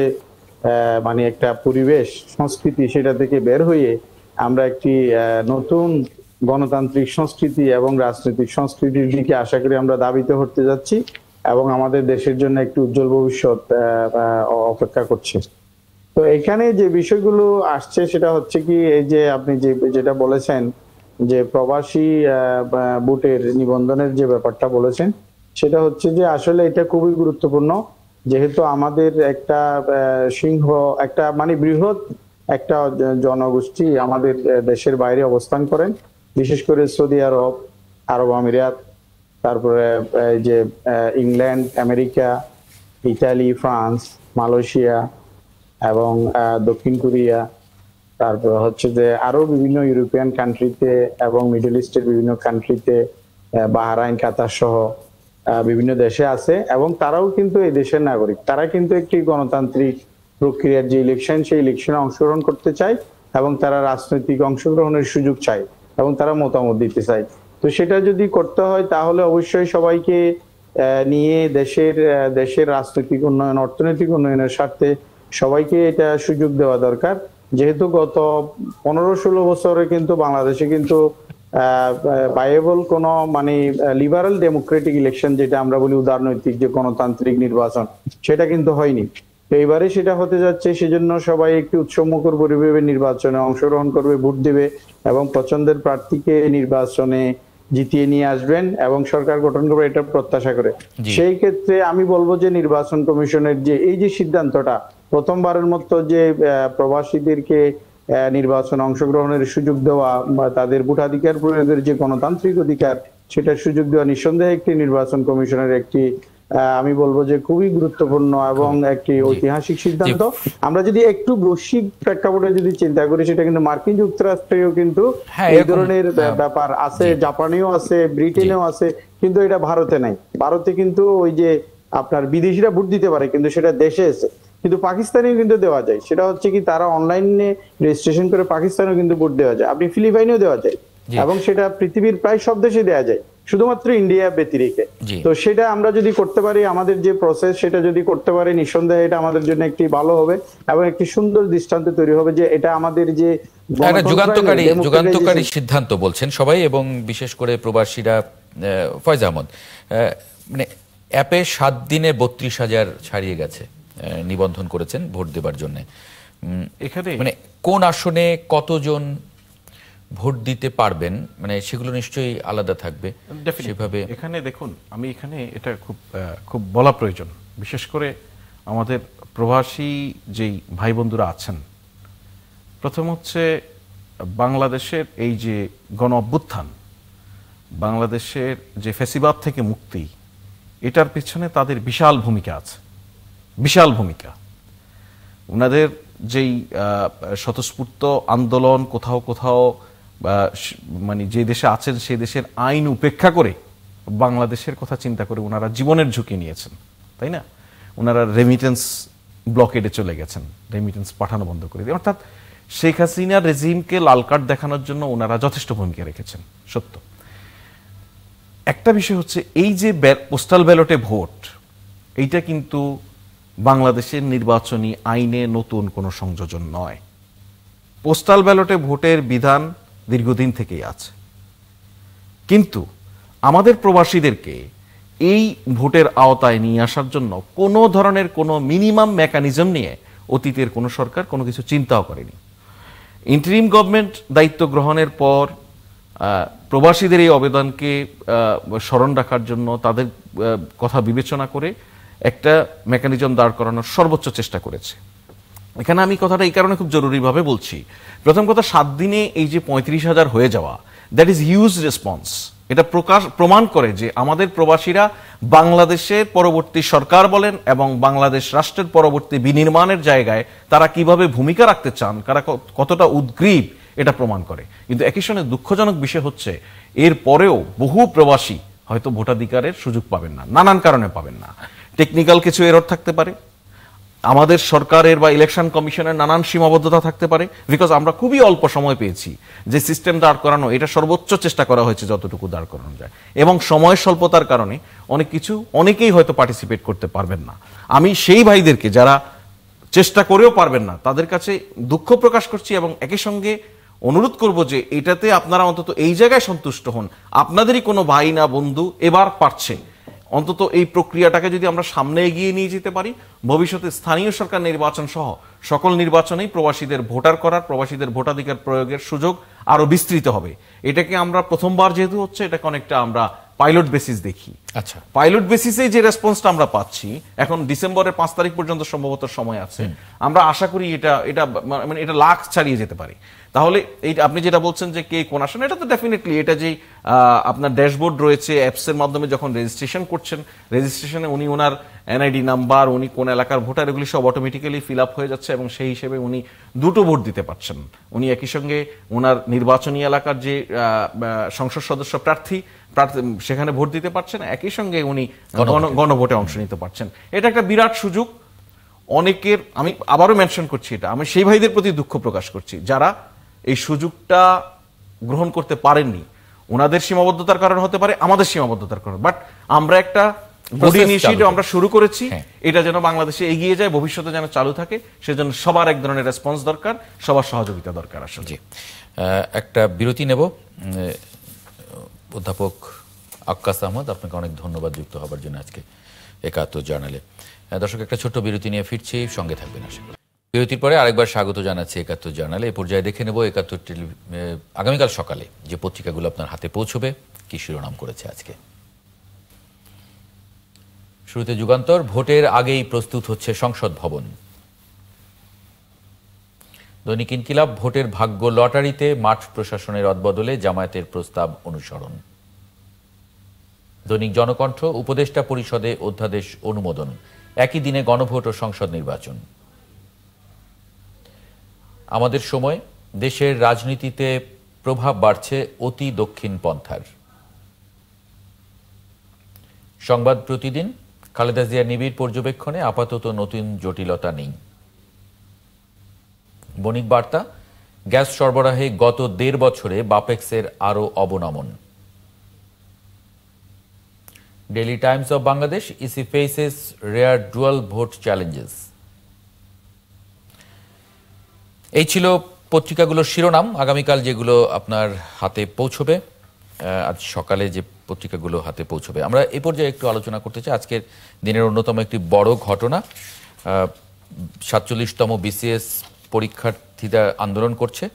মানে একটা পরিবেশ সংস্কৃতি, সেটা থেকে বের হয়ে আমরা একটি নতুন গণতান্ত্রিক সংস্কৃতি এবং রাজনৈতিক সংস্কৃতির দিকে আশা করি আমরা ধাবিত হতে যাচ্ছি এবং আমাদের দেশের জন্য একটি উজ্জ্বল ভবিষ্যৎ অপেক্ষা করছে। তো এখানে যে বিষয়গুলো আসছে সেটা হচ্ছে কি, এই যে আপনি যেটা বলেছেন যে প্রবাসী ভোটের নিবন্ধনের যে ব্যাপারটা বলেছেন, সেটা হচ্ছে যে আসলে এটা খুবই গুরুত্বপূর্ণ, যেহেতু আমাদের একটা সিংহ, একটা মানে বৃহৎ একটা জনগোষ্ঠী আমাদের দেশের বাইরে অবস্থান করেন, বিশেষ করে সৌদি আরব, আরব আমিরাত, তারপরে যে England, America, Italy, France, Malaysia এবং দক্ষিণ কোরিয়া, তারপর হচ্ছে যে আরো বিভিন্ন ইউরোপিয়ান কান্ট্রিতে এবং মিডল ইস্টের বিভিন্ন কান্ট্রিতে, বাহরাইন, কাতার সহ বিভিন্ন দেশে আছে এবং তারাও কিন্তু এই দেশের নাগরিক। তারা কিন্তু একটি গণতান্ত্রিক প্রক্রিয়ার যে ইলেকশন, সেই ইলেকশনে অংশগ্রহণ করতে চায় এবং তারা রাজনৈতিক অংশগ্রহণের সুযোগ চায় এবং তারা মতামত দিতে চায়। তো সেটা যদি করতে হয় তাহলে অবশ্যই সবাইকে নিয়ে দেশের রাজনৈতিক উন্নয়ন, অর্থনৈতিক উন্নয়নের স্বার্থে সবাইকে এটা সুযোগ দেওয়া দরকার। যেহেতু গত 15-16 বছরে কিন্তু বাংলাদেশে কিন্তু ভাইয়েবল কোন মানে লিবারাল ডেমোক্রেটিক ইলেকশন, যেটা আমরা বলি উদারনৈতিক যে গণতান্ত্রিক নির্বাচন, সেটা কিন্তু হয়নি। তো এইবারে সেটা হতে যাচ্ছে, সেজন্য সবাই একটি উৎসবমুখর পরিবেশে নির্বাচনে অংশগ্রহণ করবে, ভোট দেবে এবং পছন্দের প্রার্থীকে নির্বাচনে জিতিয়ে নিয়ে আসবেন এবং সরকার গঠন করবে, এটা প্রত্যাশা করে। সেই ক্ষেত্রে আমি বলবো যে নির্বাচন কমিশনের যে এই যে সিদ্ধান্তটা, প্রথমবারের মতো যে প্রবাসীদেরকে নির্বাচন অংশগ্রহণের সুযোগ দেওয়া বা তাদের ভোটাধিকার প্রয়োগের যে গণতান্ত্রিক অধিকার, সেটার সুযোগ দেওয়া নিঃসন্দেহে একটি নির্বাচন কমিশনের একটি আমি বলবো যে খুবই গুরুত্বপূর্ণ এবং একটি ঐতিহাসিক সিদ্ধান্ত। আমরা যদি একটু বৈশ্বিক প্রেক্ষাপটে যদি চিন্তা করি, সেটা কিন্তু মার্কিন যুক্তরাষ্ট্রেও কিন্তু এই ধরনের ব্যাপার আছে, জাপানেও আছে, ব্রিটেনেও আছে, কিন্তু এটা ভারতে নাই। ভারতে কিন্তু ওই যে আপনার বিদেশিরা ভোট দিতে পারে, কিন্তু সেটা দেশে এসে, কিন্তু পাকিস্তানেও কিন্তু দেওয়া যায়। সেটা হচ্ছে কি, তারা অনলাইনে রেজিস্ট্রেশন করে পাকিস্তানেও কিন্তু ভোট দেওয়া যায়, আপনি ফিলিপাইনেও দেওয়া যায় এবং সেটা পৃথিবীর প্রায় সব দেশে দেওয়া যায়, শুধুমাত্র ইন্ডিয়া ব্যতিরেকে। তো সেটা আমরা যদি করতে পারি, আমাদের যে প্রসেস সেটা যদি করতে পারি, নিঃসন্দেহে এটা আমাদের জন্য একটি ভালো হবে এবং একটি সুন্দর দৃষ্টান্ত তৈরি হবে যে এটা আমাদের যে যুগান্তকারী সিদ্ধান্ত বলছেন সবাই, এবং বিশেষ করে প্রবাসীরা। ফয়েজ আহমদ, মানে অ্যাপে 7 দিনে 32,000 ছাড়িয়ে গেছে, নিবন্ধন করেছেন ভোট দেবার জন্য। এখানে মানে কোন আসনে কতজন ভোট দিতে পারবেন, মানে সেগুলো নিশ্চয়ই আলাদা থাকবে সেভাবে। এখানে দেখুন, আমি এখানে এটা খুব বলা প্রয়োজন, বিশেষ করে আমাদের প্রবাসী যেই ভাই বন্ধুরা আছেন। প্রথম হচ্ছে বাংলাদেশের এই যে গণ অভ্যুত্থান, বাংলাদেশের যে ফ্যাসিবাদ থেকে মুক্তি, এটার পিছনে তাদের বিশাল ভূমিকা আছে, বিশাল ভূমিকা। ওনাদের যেই স্বতঃস্ফূর্ত আন্দোলন, কোথাও কোথাও বা মানে যে দেশে আছেন সেই দেশের আইন উপেক্ষা করে বাংলাদেশের কথা চিন্তা করে ওনারা জীবনের ঝুঁকি নিয়েছেন, তাই না? ওনারা রেমিটেন্স ব্লকেডে চলে গেছেন, রেমিটেন্স পাঠানো বন্ধ করে দিয়ে, অর্থাৎ শেখ হাসিনার রেজিমকে লাল কার্ড দেখানোর জন্য ওনারা যথেষ্ট ভূমিকা রেখেছেন, সত্য। একটা বিষয় হচ্ছে এই যে পোস্টাল ব্যালটে ভোট, এইটা কিন্তু বাংলাদেশের নির্বাচনী আইনে নতুন কোনো সংযোজন নয়। পোস্টাল ব্যালটে ভোটের বিধান দীর্ঘদিন থেকেই আছে, কিন্তু আমাদের প্রবাসীদেরকে এই ভোটের আওতায় নিয়ে আসার জন্য কোনো ধরনের কোনো মিনিমাম মেকানিজম নিয়ে অতীতের কোনো সরকার কোনো কিছু চিন্তাও করেনি। ইন্টারিম গভর্নমেন্ট দায়িত্ব গ্রহণের পর প্রবাসীদের এই আবেদনকে স্মরণ রাখার জন্য তাদের কথা বিবেচনা করে একটা মেকানিজম দাঁড় করানোর সর্বোচ্চ চেষ্টা করেছে। এখানে আমি কথাটা এই কারণে খুব জরুরিভাবে বলছি, প্রথম কথা 7 দিনে এই যে 35,000 হয়ে যাওয়া, দ্যাট ইজ হিউজ রেসপন্স। এটা প্রমাণ করে যে আমাদের প্রবাসীরা বাংলাদেশের পরবর্তী সরকার বলেন এবং বাংলাদেশ রাষ্ট্রের পরবর্তী বিনির্মাণের জায়গায় তারা কিভাবে ভূমিকা রাখতে চান, তারা কতটা উদ্গ্রীব, এটা প্রমাণ করে। কিন্তু একই সঙ্গে দুঃখজনক বিষয় হচ্ছে এর পরেও বহু প্রবাসী হয়তো ভোটাধিকারের সুযোগ পাবেন না, নানান কারণে পাবেন না। টেকনিক্যাল কিছু এরর থাকতে পারে, আমাদের সরকারের বা ইলেকশন কমিশনের নানান সীমাবদ্ধতা থাকতে পারে, বিকজ আমরা খুবই অল্প সময় পেয়েছি। যে সিস্টেম দাঁড় করানো, এটা সর্বোচ্চ চেষ্টা করা হয়েছে যতটুকু দাঁড় করানো যায়, এবং সময় স্বল্পতার কারণে অনেকেই হয়তো পার্টিসিপেট করতে পারবেন না। আমি সেই ভাইদেরকে যারা চেষ্টা করেও পারবেন না তাদের কাছে দুঃখ প্রকাশ করছি এবং একই সঙ্গে অনুরোধ করব যে এটাতে আপনারা অন্তত এই জায়গায় সন্তুষ্ট হন, আপনাদেরই কোনো ভাই না বন্ধু এবার পারছে। অন্তত এই প্রক্রিয়াটাকে যদি আমরা সামনে এগিয়ে নিয়ে যেতে পারি, ভবিষ্যতে স্থানীয় সরকার নির্বাচন সহ সকল নির্বাচনেই প্রবাসীদের ভোটার করার, প্রবাসীদের ভোটাধিকার প্রয়োগের সুযোগ আরো বিস্তৃত হবে। এটাকে আমরা প্রথমবার যেহেতু হচ্ছে, এটাকে অনেকটা আমরা পাইলট বেসিস দেখি। আচ্ছা, পাইলট বেসিসে যে রেসপন্সটা আমরা পাচ্ছি, এখন ডিসেম্বরের 5 তারিখ পর্যন্ত সম্ভবত সময় আছে, আমরা আশা করি এটা লাখ ছাড়িয়ে যেতে পারে। তাহলে এই আপনি যেটা বলছেন যে কে কোন আসেন, এটা তো ডেফিনেটলি এটা যে আপনার ড্যাশবোর্ড রয়েছে, অ্যাপসের মাধ্যমে যখন রেজিস্ট্রেশন করছেন, রেজিস্ট্রেশনে উনি ওনার এনআইডি নাম্বার, উনি কোন এলাকার ভোটার, এগুলি সব অটোমেটিক্যালি ফিল আপ হয়ে যাচ্ছে এবং সেই হিসেবে উনি দুটো ভোট দিতে পারছেন। উনি একই সঙ্গে ওনার নির্বাচনী এলাকার যে সংসদ সদস্য প্রার্থী সেখানে ভোট দিতে পারছেন, একই সঙ্গে উনি গণভোটে অংশ নিতে পারছেন। এটা একটা বিরাট সুযোগ। অনেকের, আমি আবারও মেনশন করছি, এটা আমি সেই ভাইদের প্রতি দুঃখ প্রকাশ করছি যারা এই সুযোগটা গ্রহণ করতে পারেননি। ওনাদের সীমাবদ্ধতার কারণে হতে পারে, আমাদের সীমাবদ্ধতার কারণে, বাট আমরা একটা বডি ইনিশিয়েটিভ আমরা শুরু করেছি, এটা যেন বাংলাদেশে এগিয়ে যায়, ভবিষ্যতে যেন চালু থাকে, সেজন্য সবার এক ধরনের রেসপন্স দরকার, সবার সহযোগিতা দরকার। আসলে একটা বিরতি নেব। অধ্যাপক আক্কাস আহমদ, আপনাকে অনেক ধন্যবাদ যুক্ত হবার জন্য আজকে ৭১ জার্নালে। দর্শক, একটা ছোট্ট বিরতি নিয়ে ফিরছি, সঙ্গে থাকবেন। আশা করি বিরতির পরে আরেকবার স্বাগত জানাচ্ছি ৭১ জার্নালে। এই পর্যায়ে দেখে নেব ৭১ আগামীকাল সকালে যে পত্রিকাগুলো আপনার হাতে পৌঁছবে কি শিরোনাম করেছে আজকে। শুরুতে যুগান্তর, ভোটের আগেই প্রস্তুত হচ্ছে সংসদ ভবন। দৈনিক ইনকিলাব, ভোটের ভাগ্য লটারিতে, মাঠ প্রশাসনের অদবদলে জামায়াতের প্রস্তাব অনুসরণ। দৈনিক জনকণ্ঠ, উপদেষ্টা পরিষদে অধ্যাদেশ অনুমোদন, একই দিনে গণভোট ও সংসদ নির্বাচন। আমাদের সময়, দেশের রাজনীতিতে প্রভাব বাড়ছে অতি দক্ষিণ পন্থার। সংবাদ প্রতিদিন, খালেদা জিয়ার নিবিড় পর্যবেক্ষণে আপাতত নতুন জটিলতা নেই। বণিক বার্তা, গ্যাস সরবরাহে গত ১.৫ বছরে বাপেক্সের আরও অবনমন। Daily times of Bangladesh, EC faces rare dual vote challenges. এই ছিল পত্রিকাগুলোর শিরোনাম। আগামীকাল যেগুলো আপনার হাতে পৌঁছবে, আজ সকালে যে পত্রিকাগুলো হাতে পৌঁছবে, আমরা এই পর্যায়ে একটু আলোচনা করতে চাই। আজকের দিনের অন্যতম একটি বড় ঘটনা, ৪৭তম বিসিএস পরীক্ষার্থীরা আন্দোলন করছে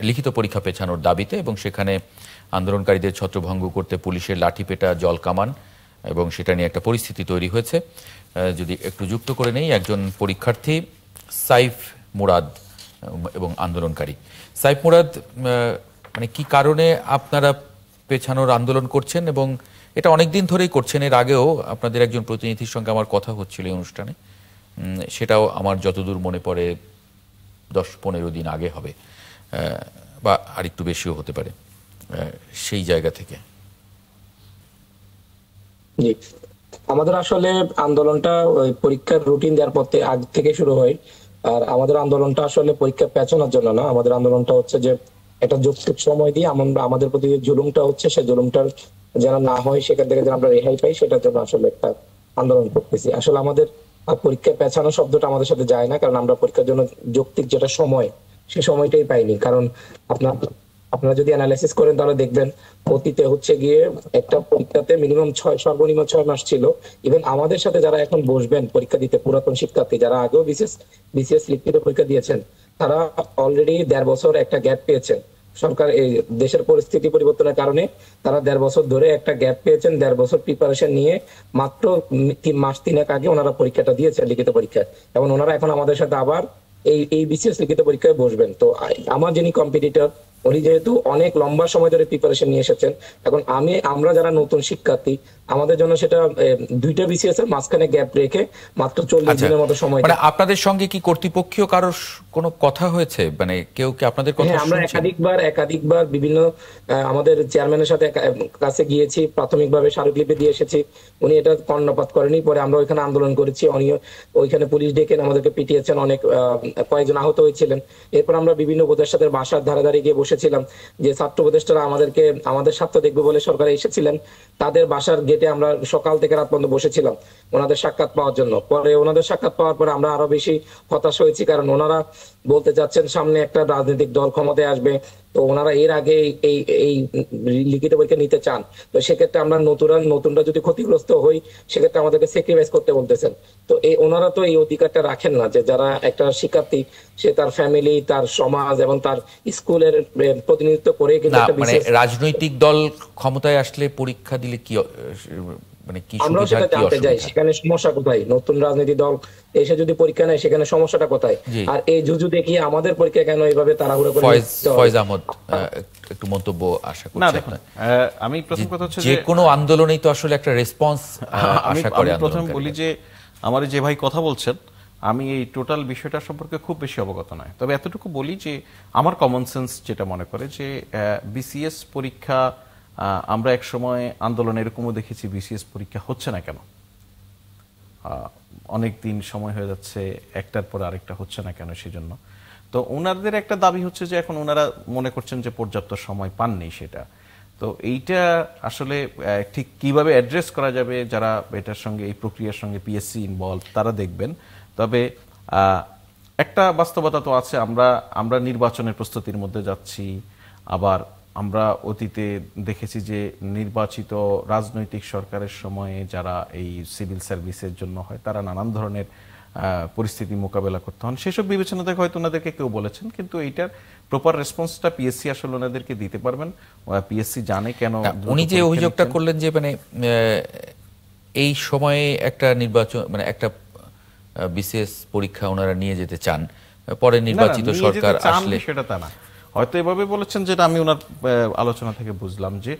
লিখিত পরীক্ষা পেছানোর দাবিতে, এবং সেখানে আন্দোলনকারীদের ছত্রভঙ্গ করতে পুলিশের লাঠিপেটা, জলকামান, এবং সেটা নিয়ে একটা পরিস্থিতি তৈরি হয়েছে। যদি একটু যুক্ত করে নেই, একজন পরীক্ষার্থী সাইফ মুরাদ এবং আন্দোলনকারী। সাইফ মুরাদ, মানে কি কারণে আপনারা পেছানোর আন্দোলন করছেন, এবং এটা অনেকদিন ধরেই করছেন? এর আগেও আপনাদের একজন প্রতিনিধির সঙ্গে আমার কথা হচ্ছিল এই অনুষ্ঠানে, সেটাও আমার যতদূর মনে পড়ে ১০-১৫ দিন আগে হবে। বা আরেকটু বেশিও হতে পারে সেই জায়গা থেকে? জি, আমাদের আসলে আন্দোলনটা ওই পরীক্ষার রুটিন দেওয়ার পর আগ থেকে শুরু হয়। আর আমাদের আন্দোলনটা আসলে পরীক্ষা পেছানোর জন্য না, আমাদের আন্দোলনটা হচ্ছে যে একটা যৌক্তিক সময় দিয়ে আমরা আমাদের প্রতি যে জুলুমটা হচ্ছে সেই জুলুমটার যেন না হয়, সেখান থেকে যেন আমরা রেহাই পাই, সেটার জন্য আসলে একটা আন্দোলন করতেছি। আসলে আমাদের পরীক্ষা পেছানো শব্দটা আমাদের সাথে যায় না, কারণ আমরা পরীক্ষার জন্য যৌক্তিক যেটা সময় সেই সময়টাই পাইনি। কারণ আপনারা যদি অ্যানালাইসিস করেন তাহলে দেখবেন অতীতে হচ্ছে গিয়ে একটা পরীক্ষাতে মিনিমাম সর্বনিম্ন 6 মাস ছিল। ইভেন আমাদের সাথে যারা এখন বসবেন পরীক্ষা দিতে, পুরাতন শিক্ষার্থী যারা আগেও বিসিএস লিখিত পরীক্ষা দিয়েছেন, তারা অলরেডি 1.5 বছর একটা গ্যাপ পেয়েছেন। সরকার এই দেশের পরিস্থিতি পরিবর্তনের কারণে তারা 1.5 বছর ধরে একটা গ্যাপ পেয়েছেন। 1.5 বছর প্রিপারেশন নিয়ে মাত্র 3 মাস 3 আগে ওনারা পরীক্ষাটা দিয়েছেন, লিখিত পরীক্ষা। এবং ওনারা এখন আমাদের সাথে আবার এই বিসিএস লিখিত পরীক্ষায় বসবেন। তো আমার যিনি কম্পিটিটর, উনি যেহেতু অনেক লম্বা সময় ধরে প্রিপারেশন নিয়ে এসেছেন, এখন আমরা যারা নতুন শিক্ষার্থী, আমাদের জন্য সেটা 2টা বিসিএস এর মাঝখানে গ্যাপ রেখে মাত্র 40 দিনের মতো সময়। মানে আপনাদের সঙ্গে কি কর্তৃপক্ষীয় কারোর কোনো কথা হয়েছে? মানে কেউ কি আপনাদের কথা শুনছে? আমরা একাধিকবার বিভিন্ন আমাদের চেয়ারম্যানের সাথে কাছে গিয়েছি, প্রাথমিকভাবে স্মারকলিপি দিয়ে এসেছি। উনি এটা কর্ণপাত করেনি। পরে আমরা ওইখানে আন্দোলন করেছি, ওইখানে পুলিশ ডেকে আমাদেরকে পিটিয়েছেন, অনেক কয়েকজন আহত হয়েছিলেন। এরপর আমরা বিভিন্ন উপদেষ্টাদের বাসার ধারে ধারে গিয়ে বসেছিলাম, যে ছাত্র উপদেষ্টারা আমাদের স্বার্থ দেখবে বলে সরকারে এসেছিলেন, তাদের বাসার গেটে আমরা সকাল থেকে রাত পর্যন্ত বসেছিলাম ওনাদের সাক্ষাৎ পাওয়ার জন্য। পরে ওনাদের সাক্ষাৎ পাওয়ার পরে আমরা আরো বেশি হতাশ হয়েছি, কারণ ওনারা বলতে চাচ্ছেন সামনে একটা রাজনৈতিক দল ক্ষমতায় আসবে, তো ওনারা এর আগে এই লিখিত পরীক্ষা নিতে চান। তো সেক্ষেত্রে আমরা নতুনরা যদি ক্ষতিগ্রস্ত হই, সেক্ষেত্রে আমাদেরকে স্যাক্রিফাইস করতে বলতেছেন। তো ওনারা তো এই অধিকারটা রাখেন না, যে যারা একটা শিক্ষার্থী সে তার ফ্যামিলি, তার সমাজ এবং তার স্কুলের প্রতিনিধিত্ব করে কিন্তু মানে রাজনৈতিক দল ক্ষমতায় আসলে পরীক্ষা দিলে কি মানে কি আমরা সেটা জানতে চাই, সেখানে সমস্যা কোথায়? নতুন রাজনৈতিক দল এসে যদি পরীক্ষা নেয়, সেখানে সমস্যাটা কোথায়? আর এই জুজু দেখিয়ে আমাদের পরীক্ষা কেন এইভাবে তাড়াহুড়ো করে? ফয়েজ আহমদ একটু মন্তব্য আশা করছি। আমি প্রথম কথা হচ্ছে যে কোনো আন্দোলনেই তো আসলে একটা রেসপন্স আশা করে। আমি প্রথম বলি যে আমার যে ভাই কথা বলছেন, আমি এই টোটাল বিষয়টা সম্পর্কে খুব বেশি অবগত নয়। তবে এতটুকু বলি যে আমার কমন সেন্স যেটা মনে করে যে বিসিএস পরীক্ষা, আমরা এক সময় আন্দোলনে এরকমও দেখেছি বিসিএস পরীক্ষা হচ্ছে না কেন, অনেক দিন সময় হয়ে যাচ্ছে, একটার পর আরেকটা হচ্ছে না কেন, সেজন্য। তো ওনাদের একটা দাবি হচ্ছে যে এখন ওনারা মনে করছেন যে পর্যাপ্ত সময় পাননি সেটা। তো এইটা আসলে ঠিক কিভাবে অ্যাড্রেস করা যাবে, যারা এটার সঙ্গে এই প্রক্রিয়ার সঙ্গে পিএসসি ইনভলভ তারা দেখবেন। তবে একটা বাস্তবতা তো আছে, আমরা নির্বাচনের প্রস্তুতির মধ্যে যাচ্ছি। আবার আমরা অতীতে দেখেছি যে নির্বাচিত রাজনৈতিক সরকারের সময়ে যারা এই সিভিল সার্ভিসের জন্য হয়, তারা নানান ধরনের পরিস্থিতি মোকাবেলা করতে হন। সেসব বিবেচনা থেকে হয়তো ওনাদেরকে কেউ বলেছেন, কিন্তু এইটার প্রপার রেসপন্সটা পিএসসি আসলে ওনাদেরকে দিতে পারবেন। পিএসসি জানে কেন। উনি যে অভিযোগটা করলেন যে মানে এই সময়ে একটা নির্বাচন, মানে একটা বিসিএস পরীক্ষা ওনারা নিয়ে যেতে চান, পরে নির্বাচিত সরকার আসলে, সেটা তা না, হয়তো এভাবে বলেছেন, যেটা আমি ওনার আলোচনা থেকে বুঝলাম যে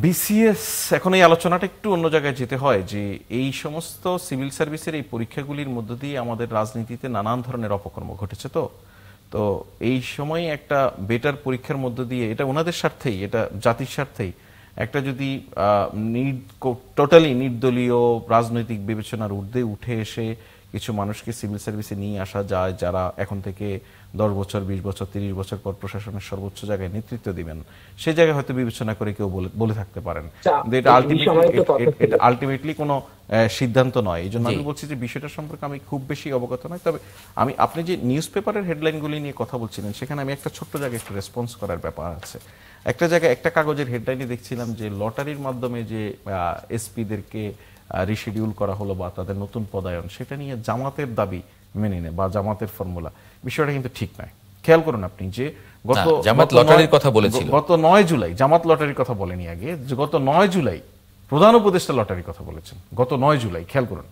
বিসিএস, এখন এই আলোচনাটা একটু অন্য জায়গায় যেতে হয়, যে এই সমস্ত সিভিল সার্ভিসের এই পরীক্ষাগুলির মধ্য দিয়ে আমাদের রাজনীতিতে নানান ধরনের অপকর্ম ঘটেছে। তো এই সময় একটা বেটার পরীক্ষার মধ্য দিয়ে, এটা ওনাদের স্বার্থেই, এটা জাতির স্বার্থেই, একটা যদি টোটালি নির্দলীয় রাজনৈতিক বিবেচনার ঊর্ধ্বে উঠে এসে কিছু মানুষকে সিভিল সার্ভিসে নিয়ে আসা যায়, যারা এখন থেকে 10 বছর 20 বছর 30 বছর পর প্রশাসনের সর্বোচ্চ জায়গায় নেতৃত্ব দিবেন, সেই জায়গায় হয়তো বিবেচনা করে কেউ বলে থাকতে পারেন। এটা আলটিমেটলি কোনো সিদ্ধান্ত নয়। এই জন্য আমি বলছি যে বিষয়টা সম্পর্কে আমি খুব বেশি অবগত নয়। তবে আপনি যে নিউজ পেপারের হেডলাইনগুলি নিয়ে কথা বলছিলেন, সেখানে আমি একটা ছোট্ট জায়গায় একটু রেসপন্স করার ব্যাপার আছে। একটা জায়গায় একটা কাগজের হেডলাইনে দেখছিলাম যে লটারির মাধ্যমে যে এসপিদেরকে রিশিডিউল করা হলো বা তাদের নতুন পদায়ন, সেটা নিয়ে জামাতের দাবি মেনে নেয় বা জামাতের ফর্মুলা, বিষয়টা কিন্তু ঠিক নয়। খেয়াল করুন আপনি যে গত 9 জুলাই, জামাত লটারির কথা বলেনি আগে, গত 9 জুলাই প্রধান উপদেষ্টা লটারির কথা বলেছেন। গত 9 জুলাই খেয়াল করুন।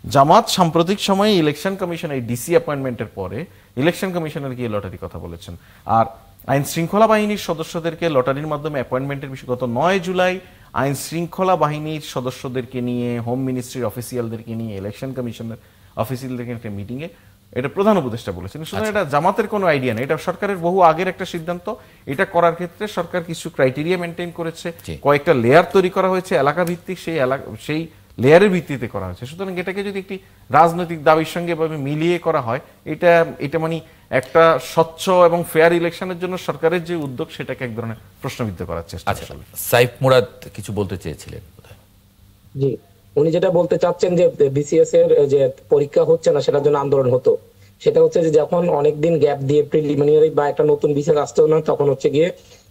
জামাত সাম্প্রতিক সময়ে ইলেকশন কমিশন, এই ডিসি অ্যাপয়েন্টমেন্টের পরে ইলেকশন কমিশনের গিয়ে লটারির কথা বলেছেন। আর আইন শৃঙ্খলা বাহিনীর সদস্যদেরকে লটারির মাধ্যমে অ্যাপয়েন্টমেন্টের বিষয়ে গত 9 জুলাই আইন শৃঙ্খলা বাহিনীর সদস্যদেরকে নিয়ে, হোম মিনিস্ট্রির অফিসিয়ালদেরকে নিয়ে, ইলেকশন কমিশনের অফিসিয়ালদেরকে একটা মিটিংয়ে এটা প্রধান উপদেষ্টা বলেছেন। সুতরাং এটা জামাতের কোনো আইডিয়া নেই, এটা সরকারের বহু আগের একটা সিদ্ধান্ত। এটা করার ক্ষেত্রে সরকার কিছু ক্রাইটেরিয়া মেনটেন করেছে, কয়েকটা লেয়ার তৈরি করা হয়েছে এলাকা ভিত্তিক, সেই লেয়ারের ভিত্তিতে করা হয়েছে। সুতরাং এটাকে যদি একটি রাজনৈতিক দাবির সঙ্গে মিলিয়ে করা হয়, এটা মানে একটা স্বচ্ছ এবং ফেয়ার ইলেকশনের জন্য সরকারের যে উদ্যোগ সেটাকে এক ধরনের প্রশ্নবিদ্ধ করার চেষ্টা। আচ্ছা, সাইফ মুরাদ কিছু বলতে চেয়েছিলেন বোধহয়। জি, উনি যেটা বলতে চাচ্ছেন যে বিসিএস এর যে পরীক্ষা হচ্ছে না সেটার জন্য আন্দোলন হতো, সেটা হচ্ছে যে যখন অনেকদিন গ্যাপ দিয়ে প্রিলিমিনারি বা একটা নতুন বিসিএস আসতে না, তখন হচ্ছে গিয়ে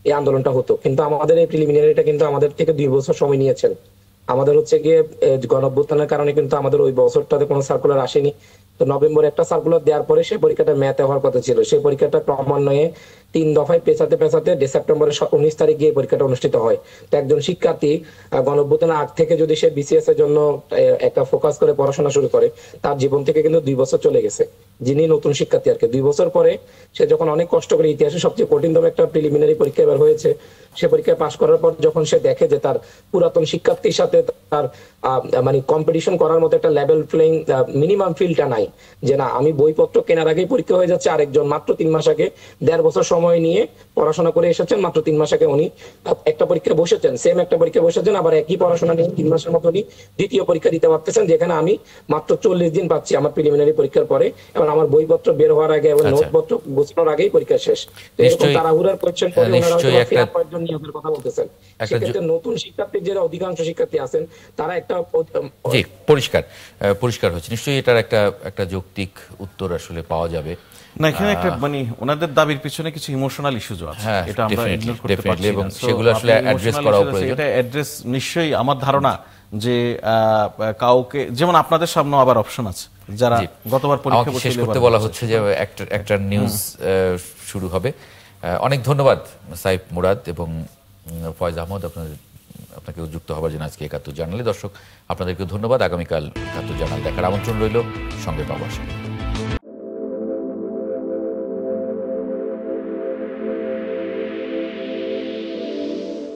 এই আন্দোলনটা হতো। কিন্তু আমাদের এই প্রিলিমিনারিটা কিন্তু আমাদের থেকে 2 বছর সময় নিয়েছেন। আমাদের হচ্ছে গিয়ে গণঅভ্যুত্থানের কারণে কিন্তু আমাদের ওই বছরটাতে কোনো সার্কুলার আসেনি। তো নভেম্বরে একটা সার্কুলার দেওয়ার পরে সেই পরীক্ষাটা ম্যাথে হওয়ার কথা ছিল। সেই পরীক্ষাটা ক্রমান্বয়ে 3 দফায় পেছাতে সেপ্টেম্বরের 19 তারিখ গিয়ে পরীক্ষাটা অনুষ্ঠিত হয়। তো একজন শিক্ষার্থী গণঅভ্যুত্থানের আগ থেকে যদি সে বিসিএস এর জন্য একটা ফোকাস করে পড়াশোনা শুরু করে, তার জীবন থেকে কিন্তু 2 বছর চলে গেছে। যিনি নতুন শিক্ষার্থী আর কি 2 বছর পরে সে যখন অনেক কষ্ট করে ইতিহাসে সবচেয়ে কঠিনতম একটা প্রিলিমিনারি পরীক্ষা এবার হয়েছে, সে পরীক্ষায় পাশ করার পর যখন সে দেখে যে তার পুরাতন শিক্ষার্থীর সাথে তার মানে কম্পিটিশন করার মতো একটা লেভেল প্লেইং মিনিমাম ফিলটা নাই, যে না আমি বইপত্র কেনার আগেই পরীক্ষা হয়ে যাচ্ছে, আরেকজন মাত্র 3 মাস আগে 1.5 বছর সময় নিয়ে পড়াশোনা করে এসেছেন, মাত্র 3 মাস আগে উনি একটা পরীক্ষা বসেছেন, সেম একটা পরীক্ষা বসেছেন, আবার একই পড়াশোনা নিয়ে 3 মাসের মতো উনি দ্বিতীয় পরীক্ষা দিতে পারতেছেন, যেখানে আমি মাত্র 40 দিন পাচ্ছি আমার প্রিলিমিনারি পরীক্ষার পরে, এবং আমার বইপত্র বের হওয়ার আগে এবং নোটপত্র গোছানোর আগেই পরীক্ষা শেষ। এরকম তাড়াহুড়ার কোয়েশ্চেন করে ওনারা ফেয়ার কয়েকজন নিয়োগের কথা বলতেছেন। সেক্ষেত্রে নতুন শিক্ষার্থীর যারা অধিকাংশ শিক্ষার্থী আছেন তারা একটা জি পরিষ্কার হচ্ছে, নিশ্চয়ই এটার একটা যৌক্তিক উত্তর আসলে পাওয়া যাবে না। এখানে একটা মানে ওনাদের দাবির পিছনে কিছু ইমোশনাল ইস্যুজ আছে, এটা আমরা ইগনোর করতে পারছি না, এবং সেগুলো আসলে অ্যাড্রেস করা প্রয়োজন। এটা অ্যাড্রেস নিশ্চয়ই আমার ধারণা যে কাউকে, যেমন আপনাদের সামনে আবার অপশন আছে, যারা গতবার পরীক্ষা শেষ করতে বলা হচ্ছে যে একটা নিউজ শুরু হবে। অনেক ধন্যবাদ সাইফ মুরাদ এবং ফয়েজ আহমদ আপনাকে যুক্ত হবার জন্য আজকে ৭১ জার্নালে। দর্শক আপনাদেরকে ধন্যবাদ। আগামীকাল ৭১ জার্নাল দেখার আমন্ত্রণ রইল, সঙ্গে পাবো।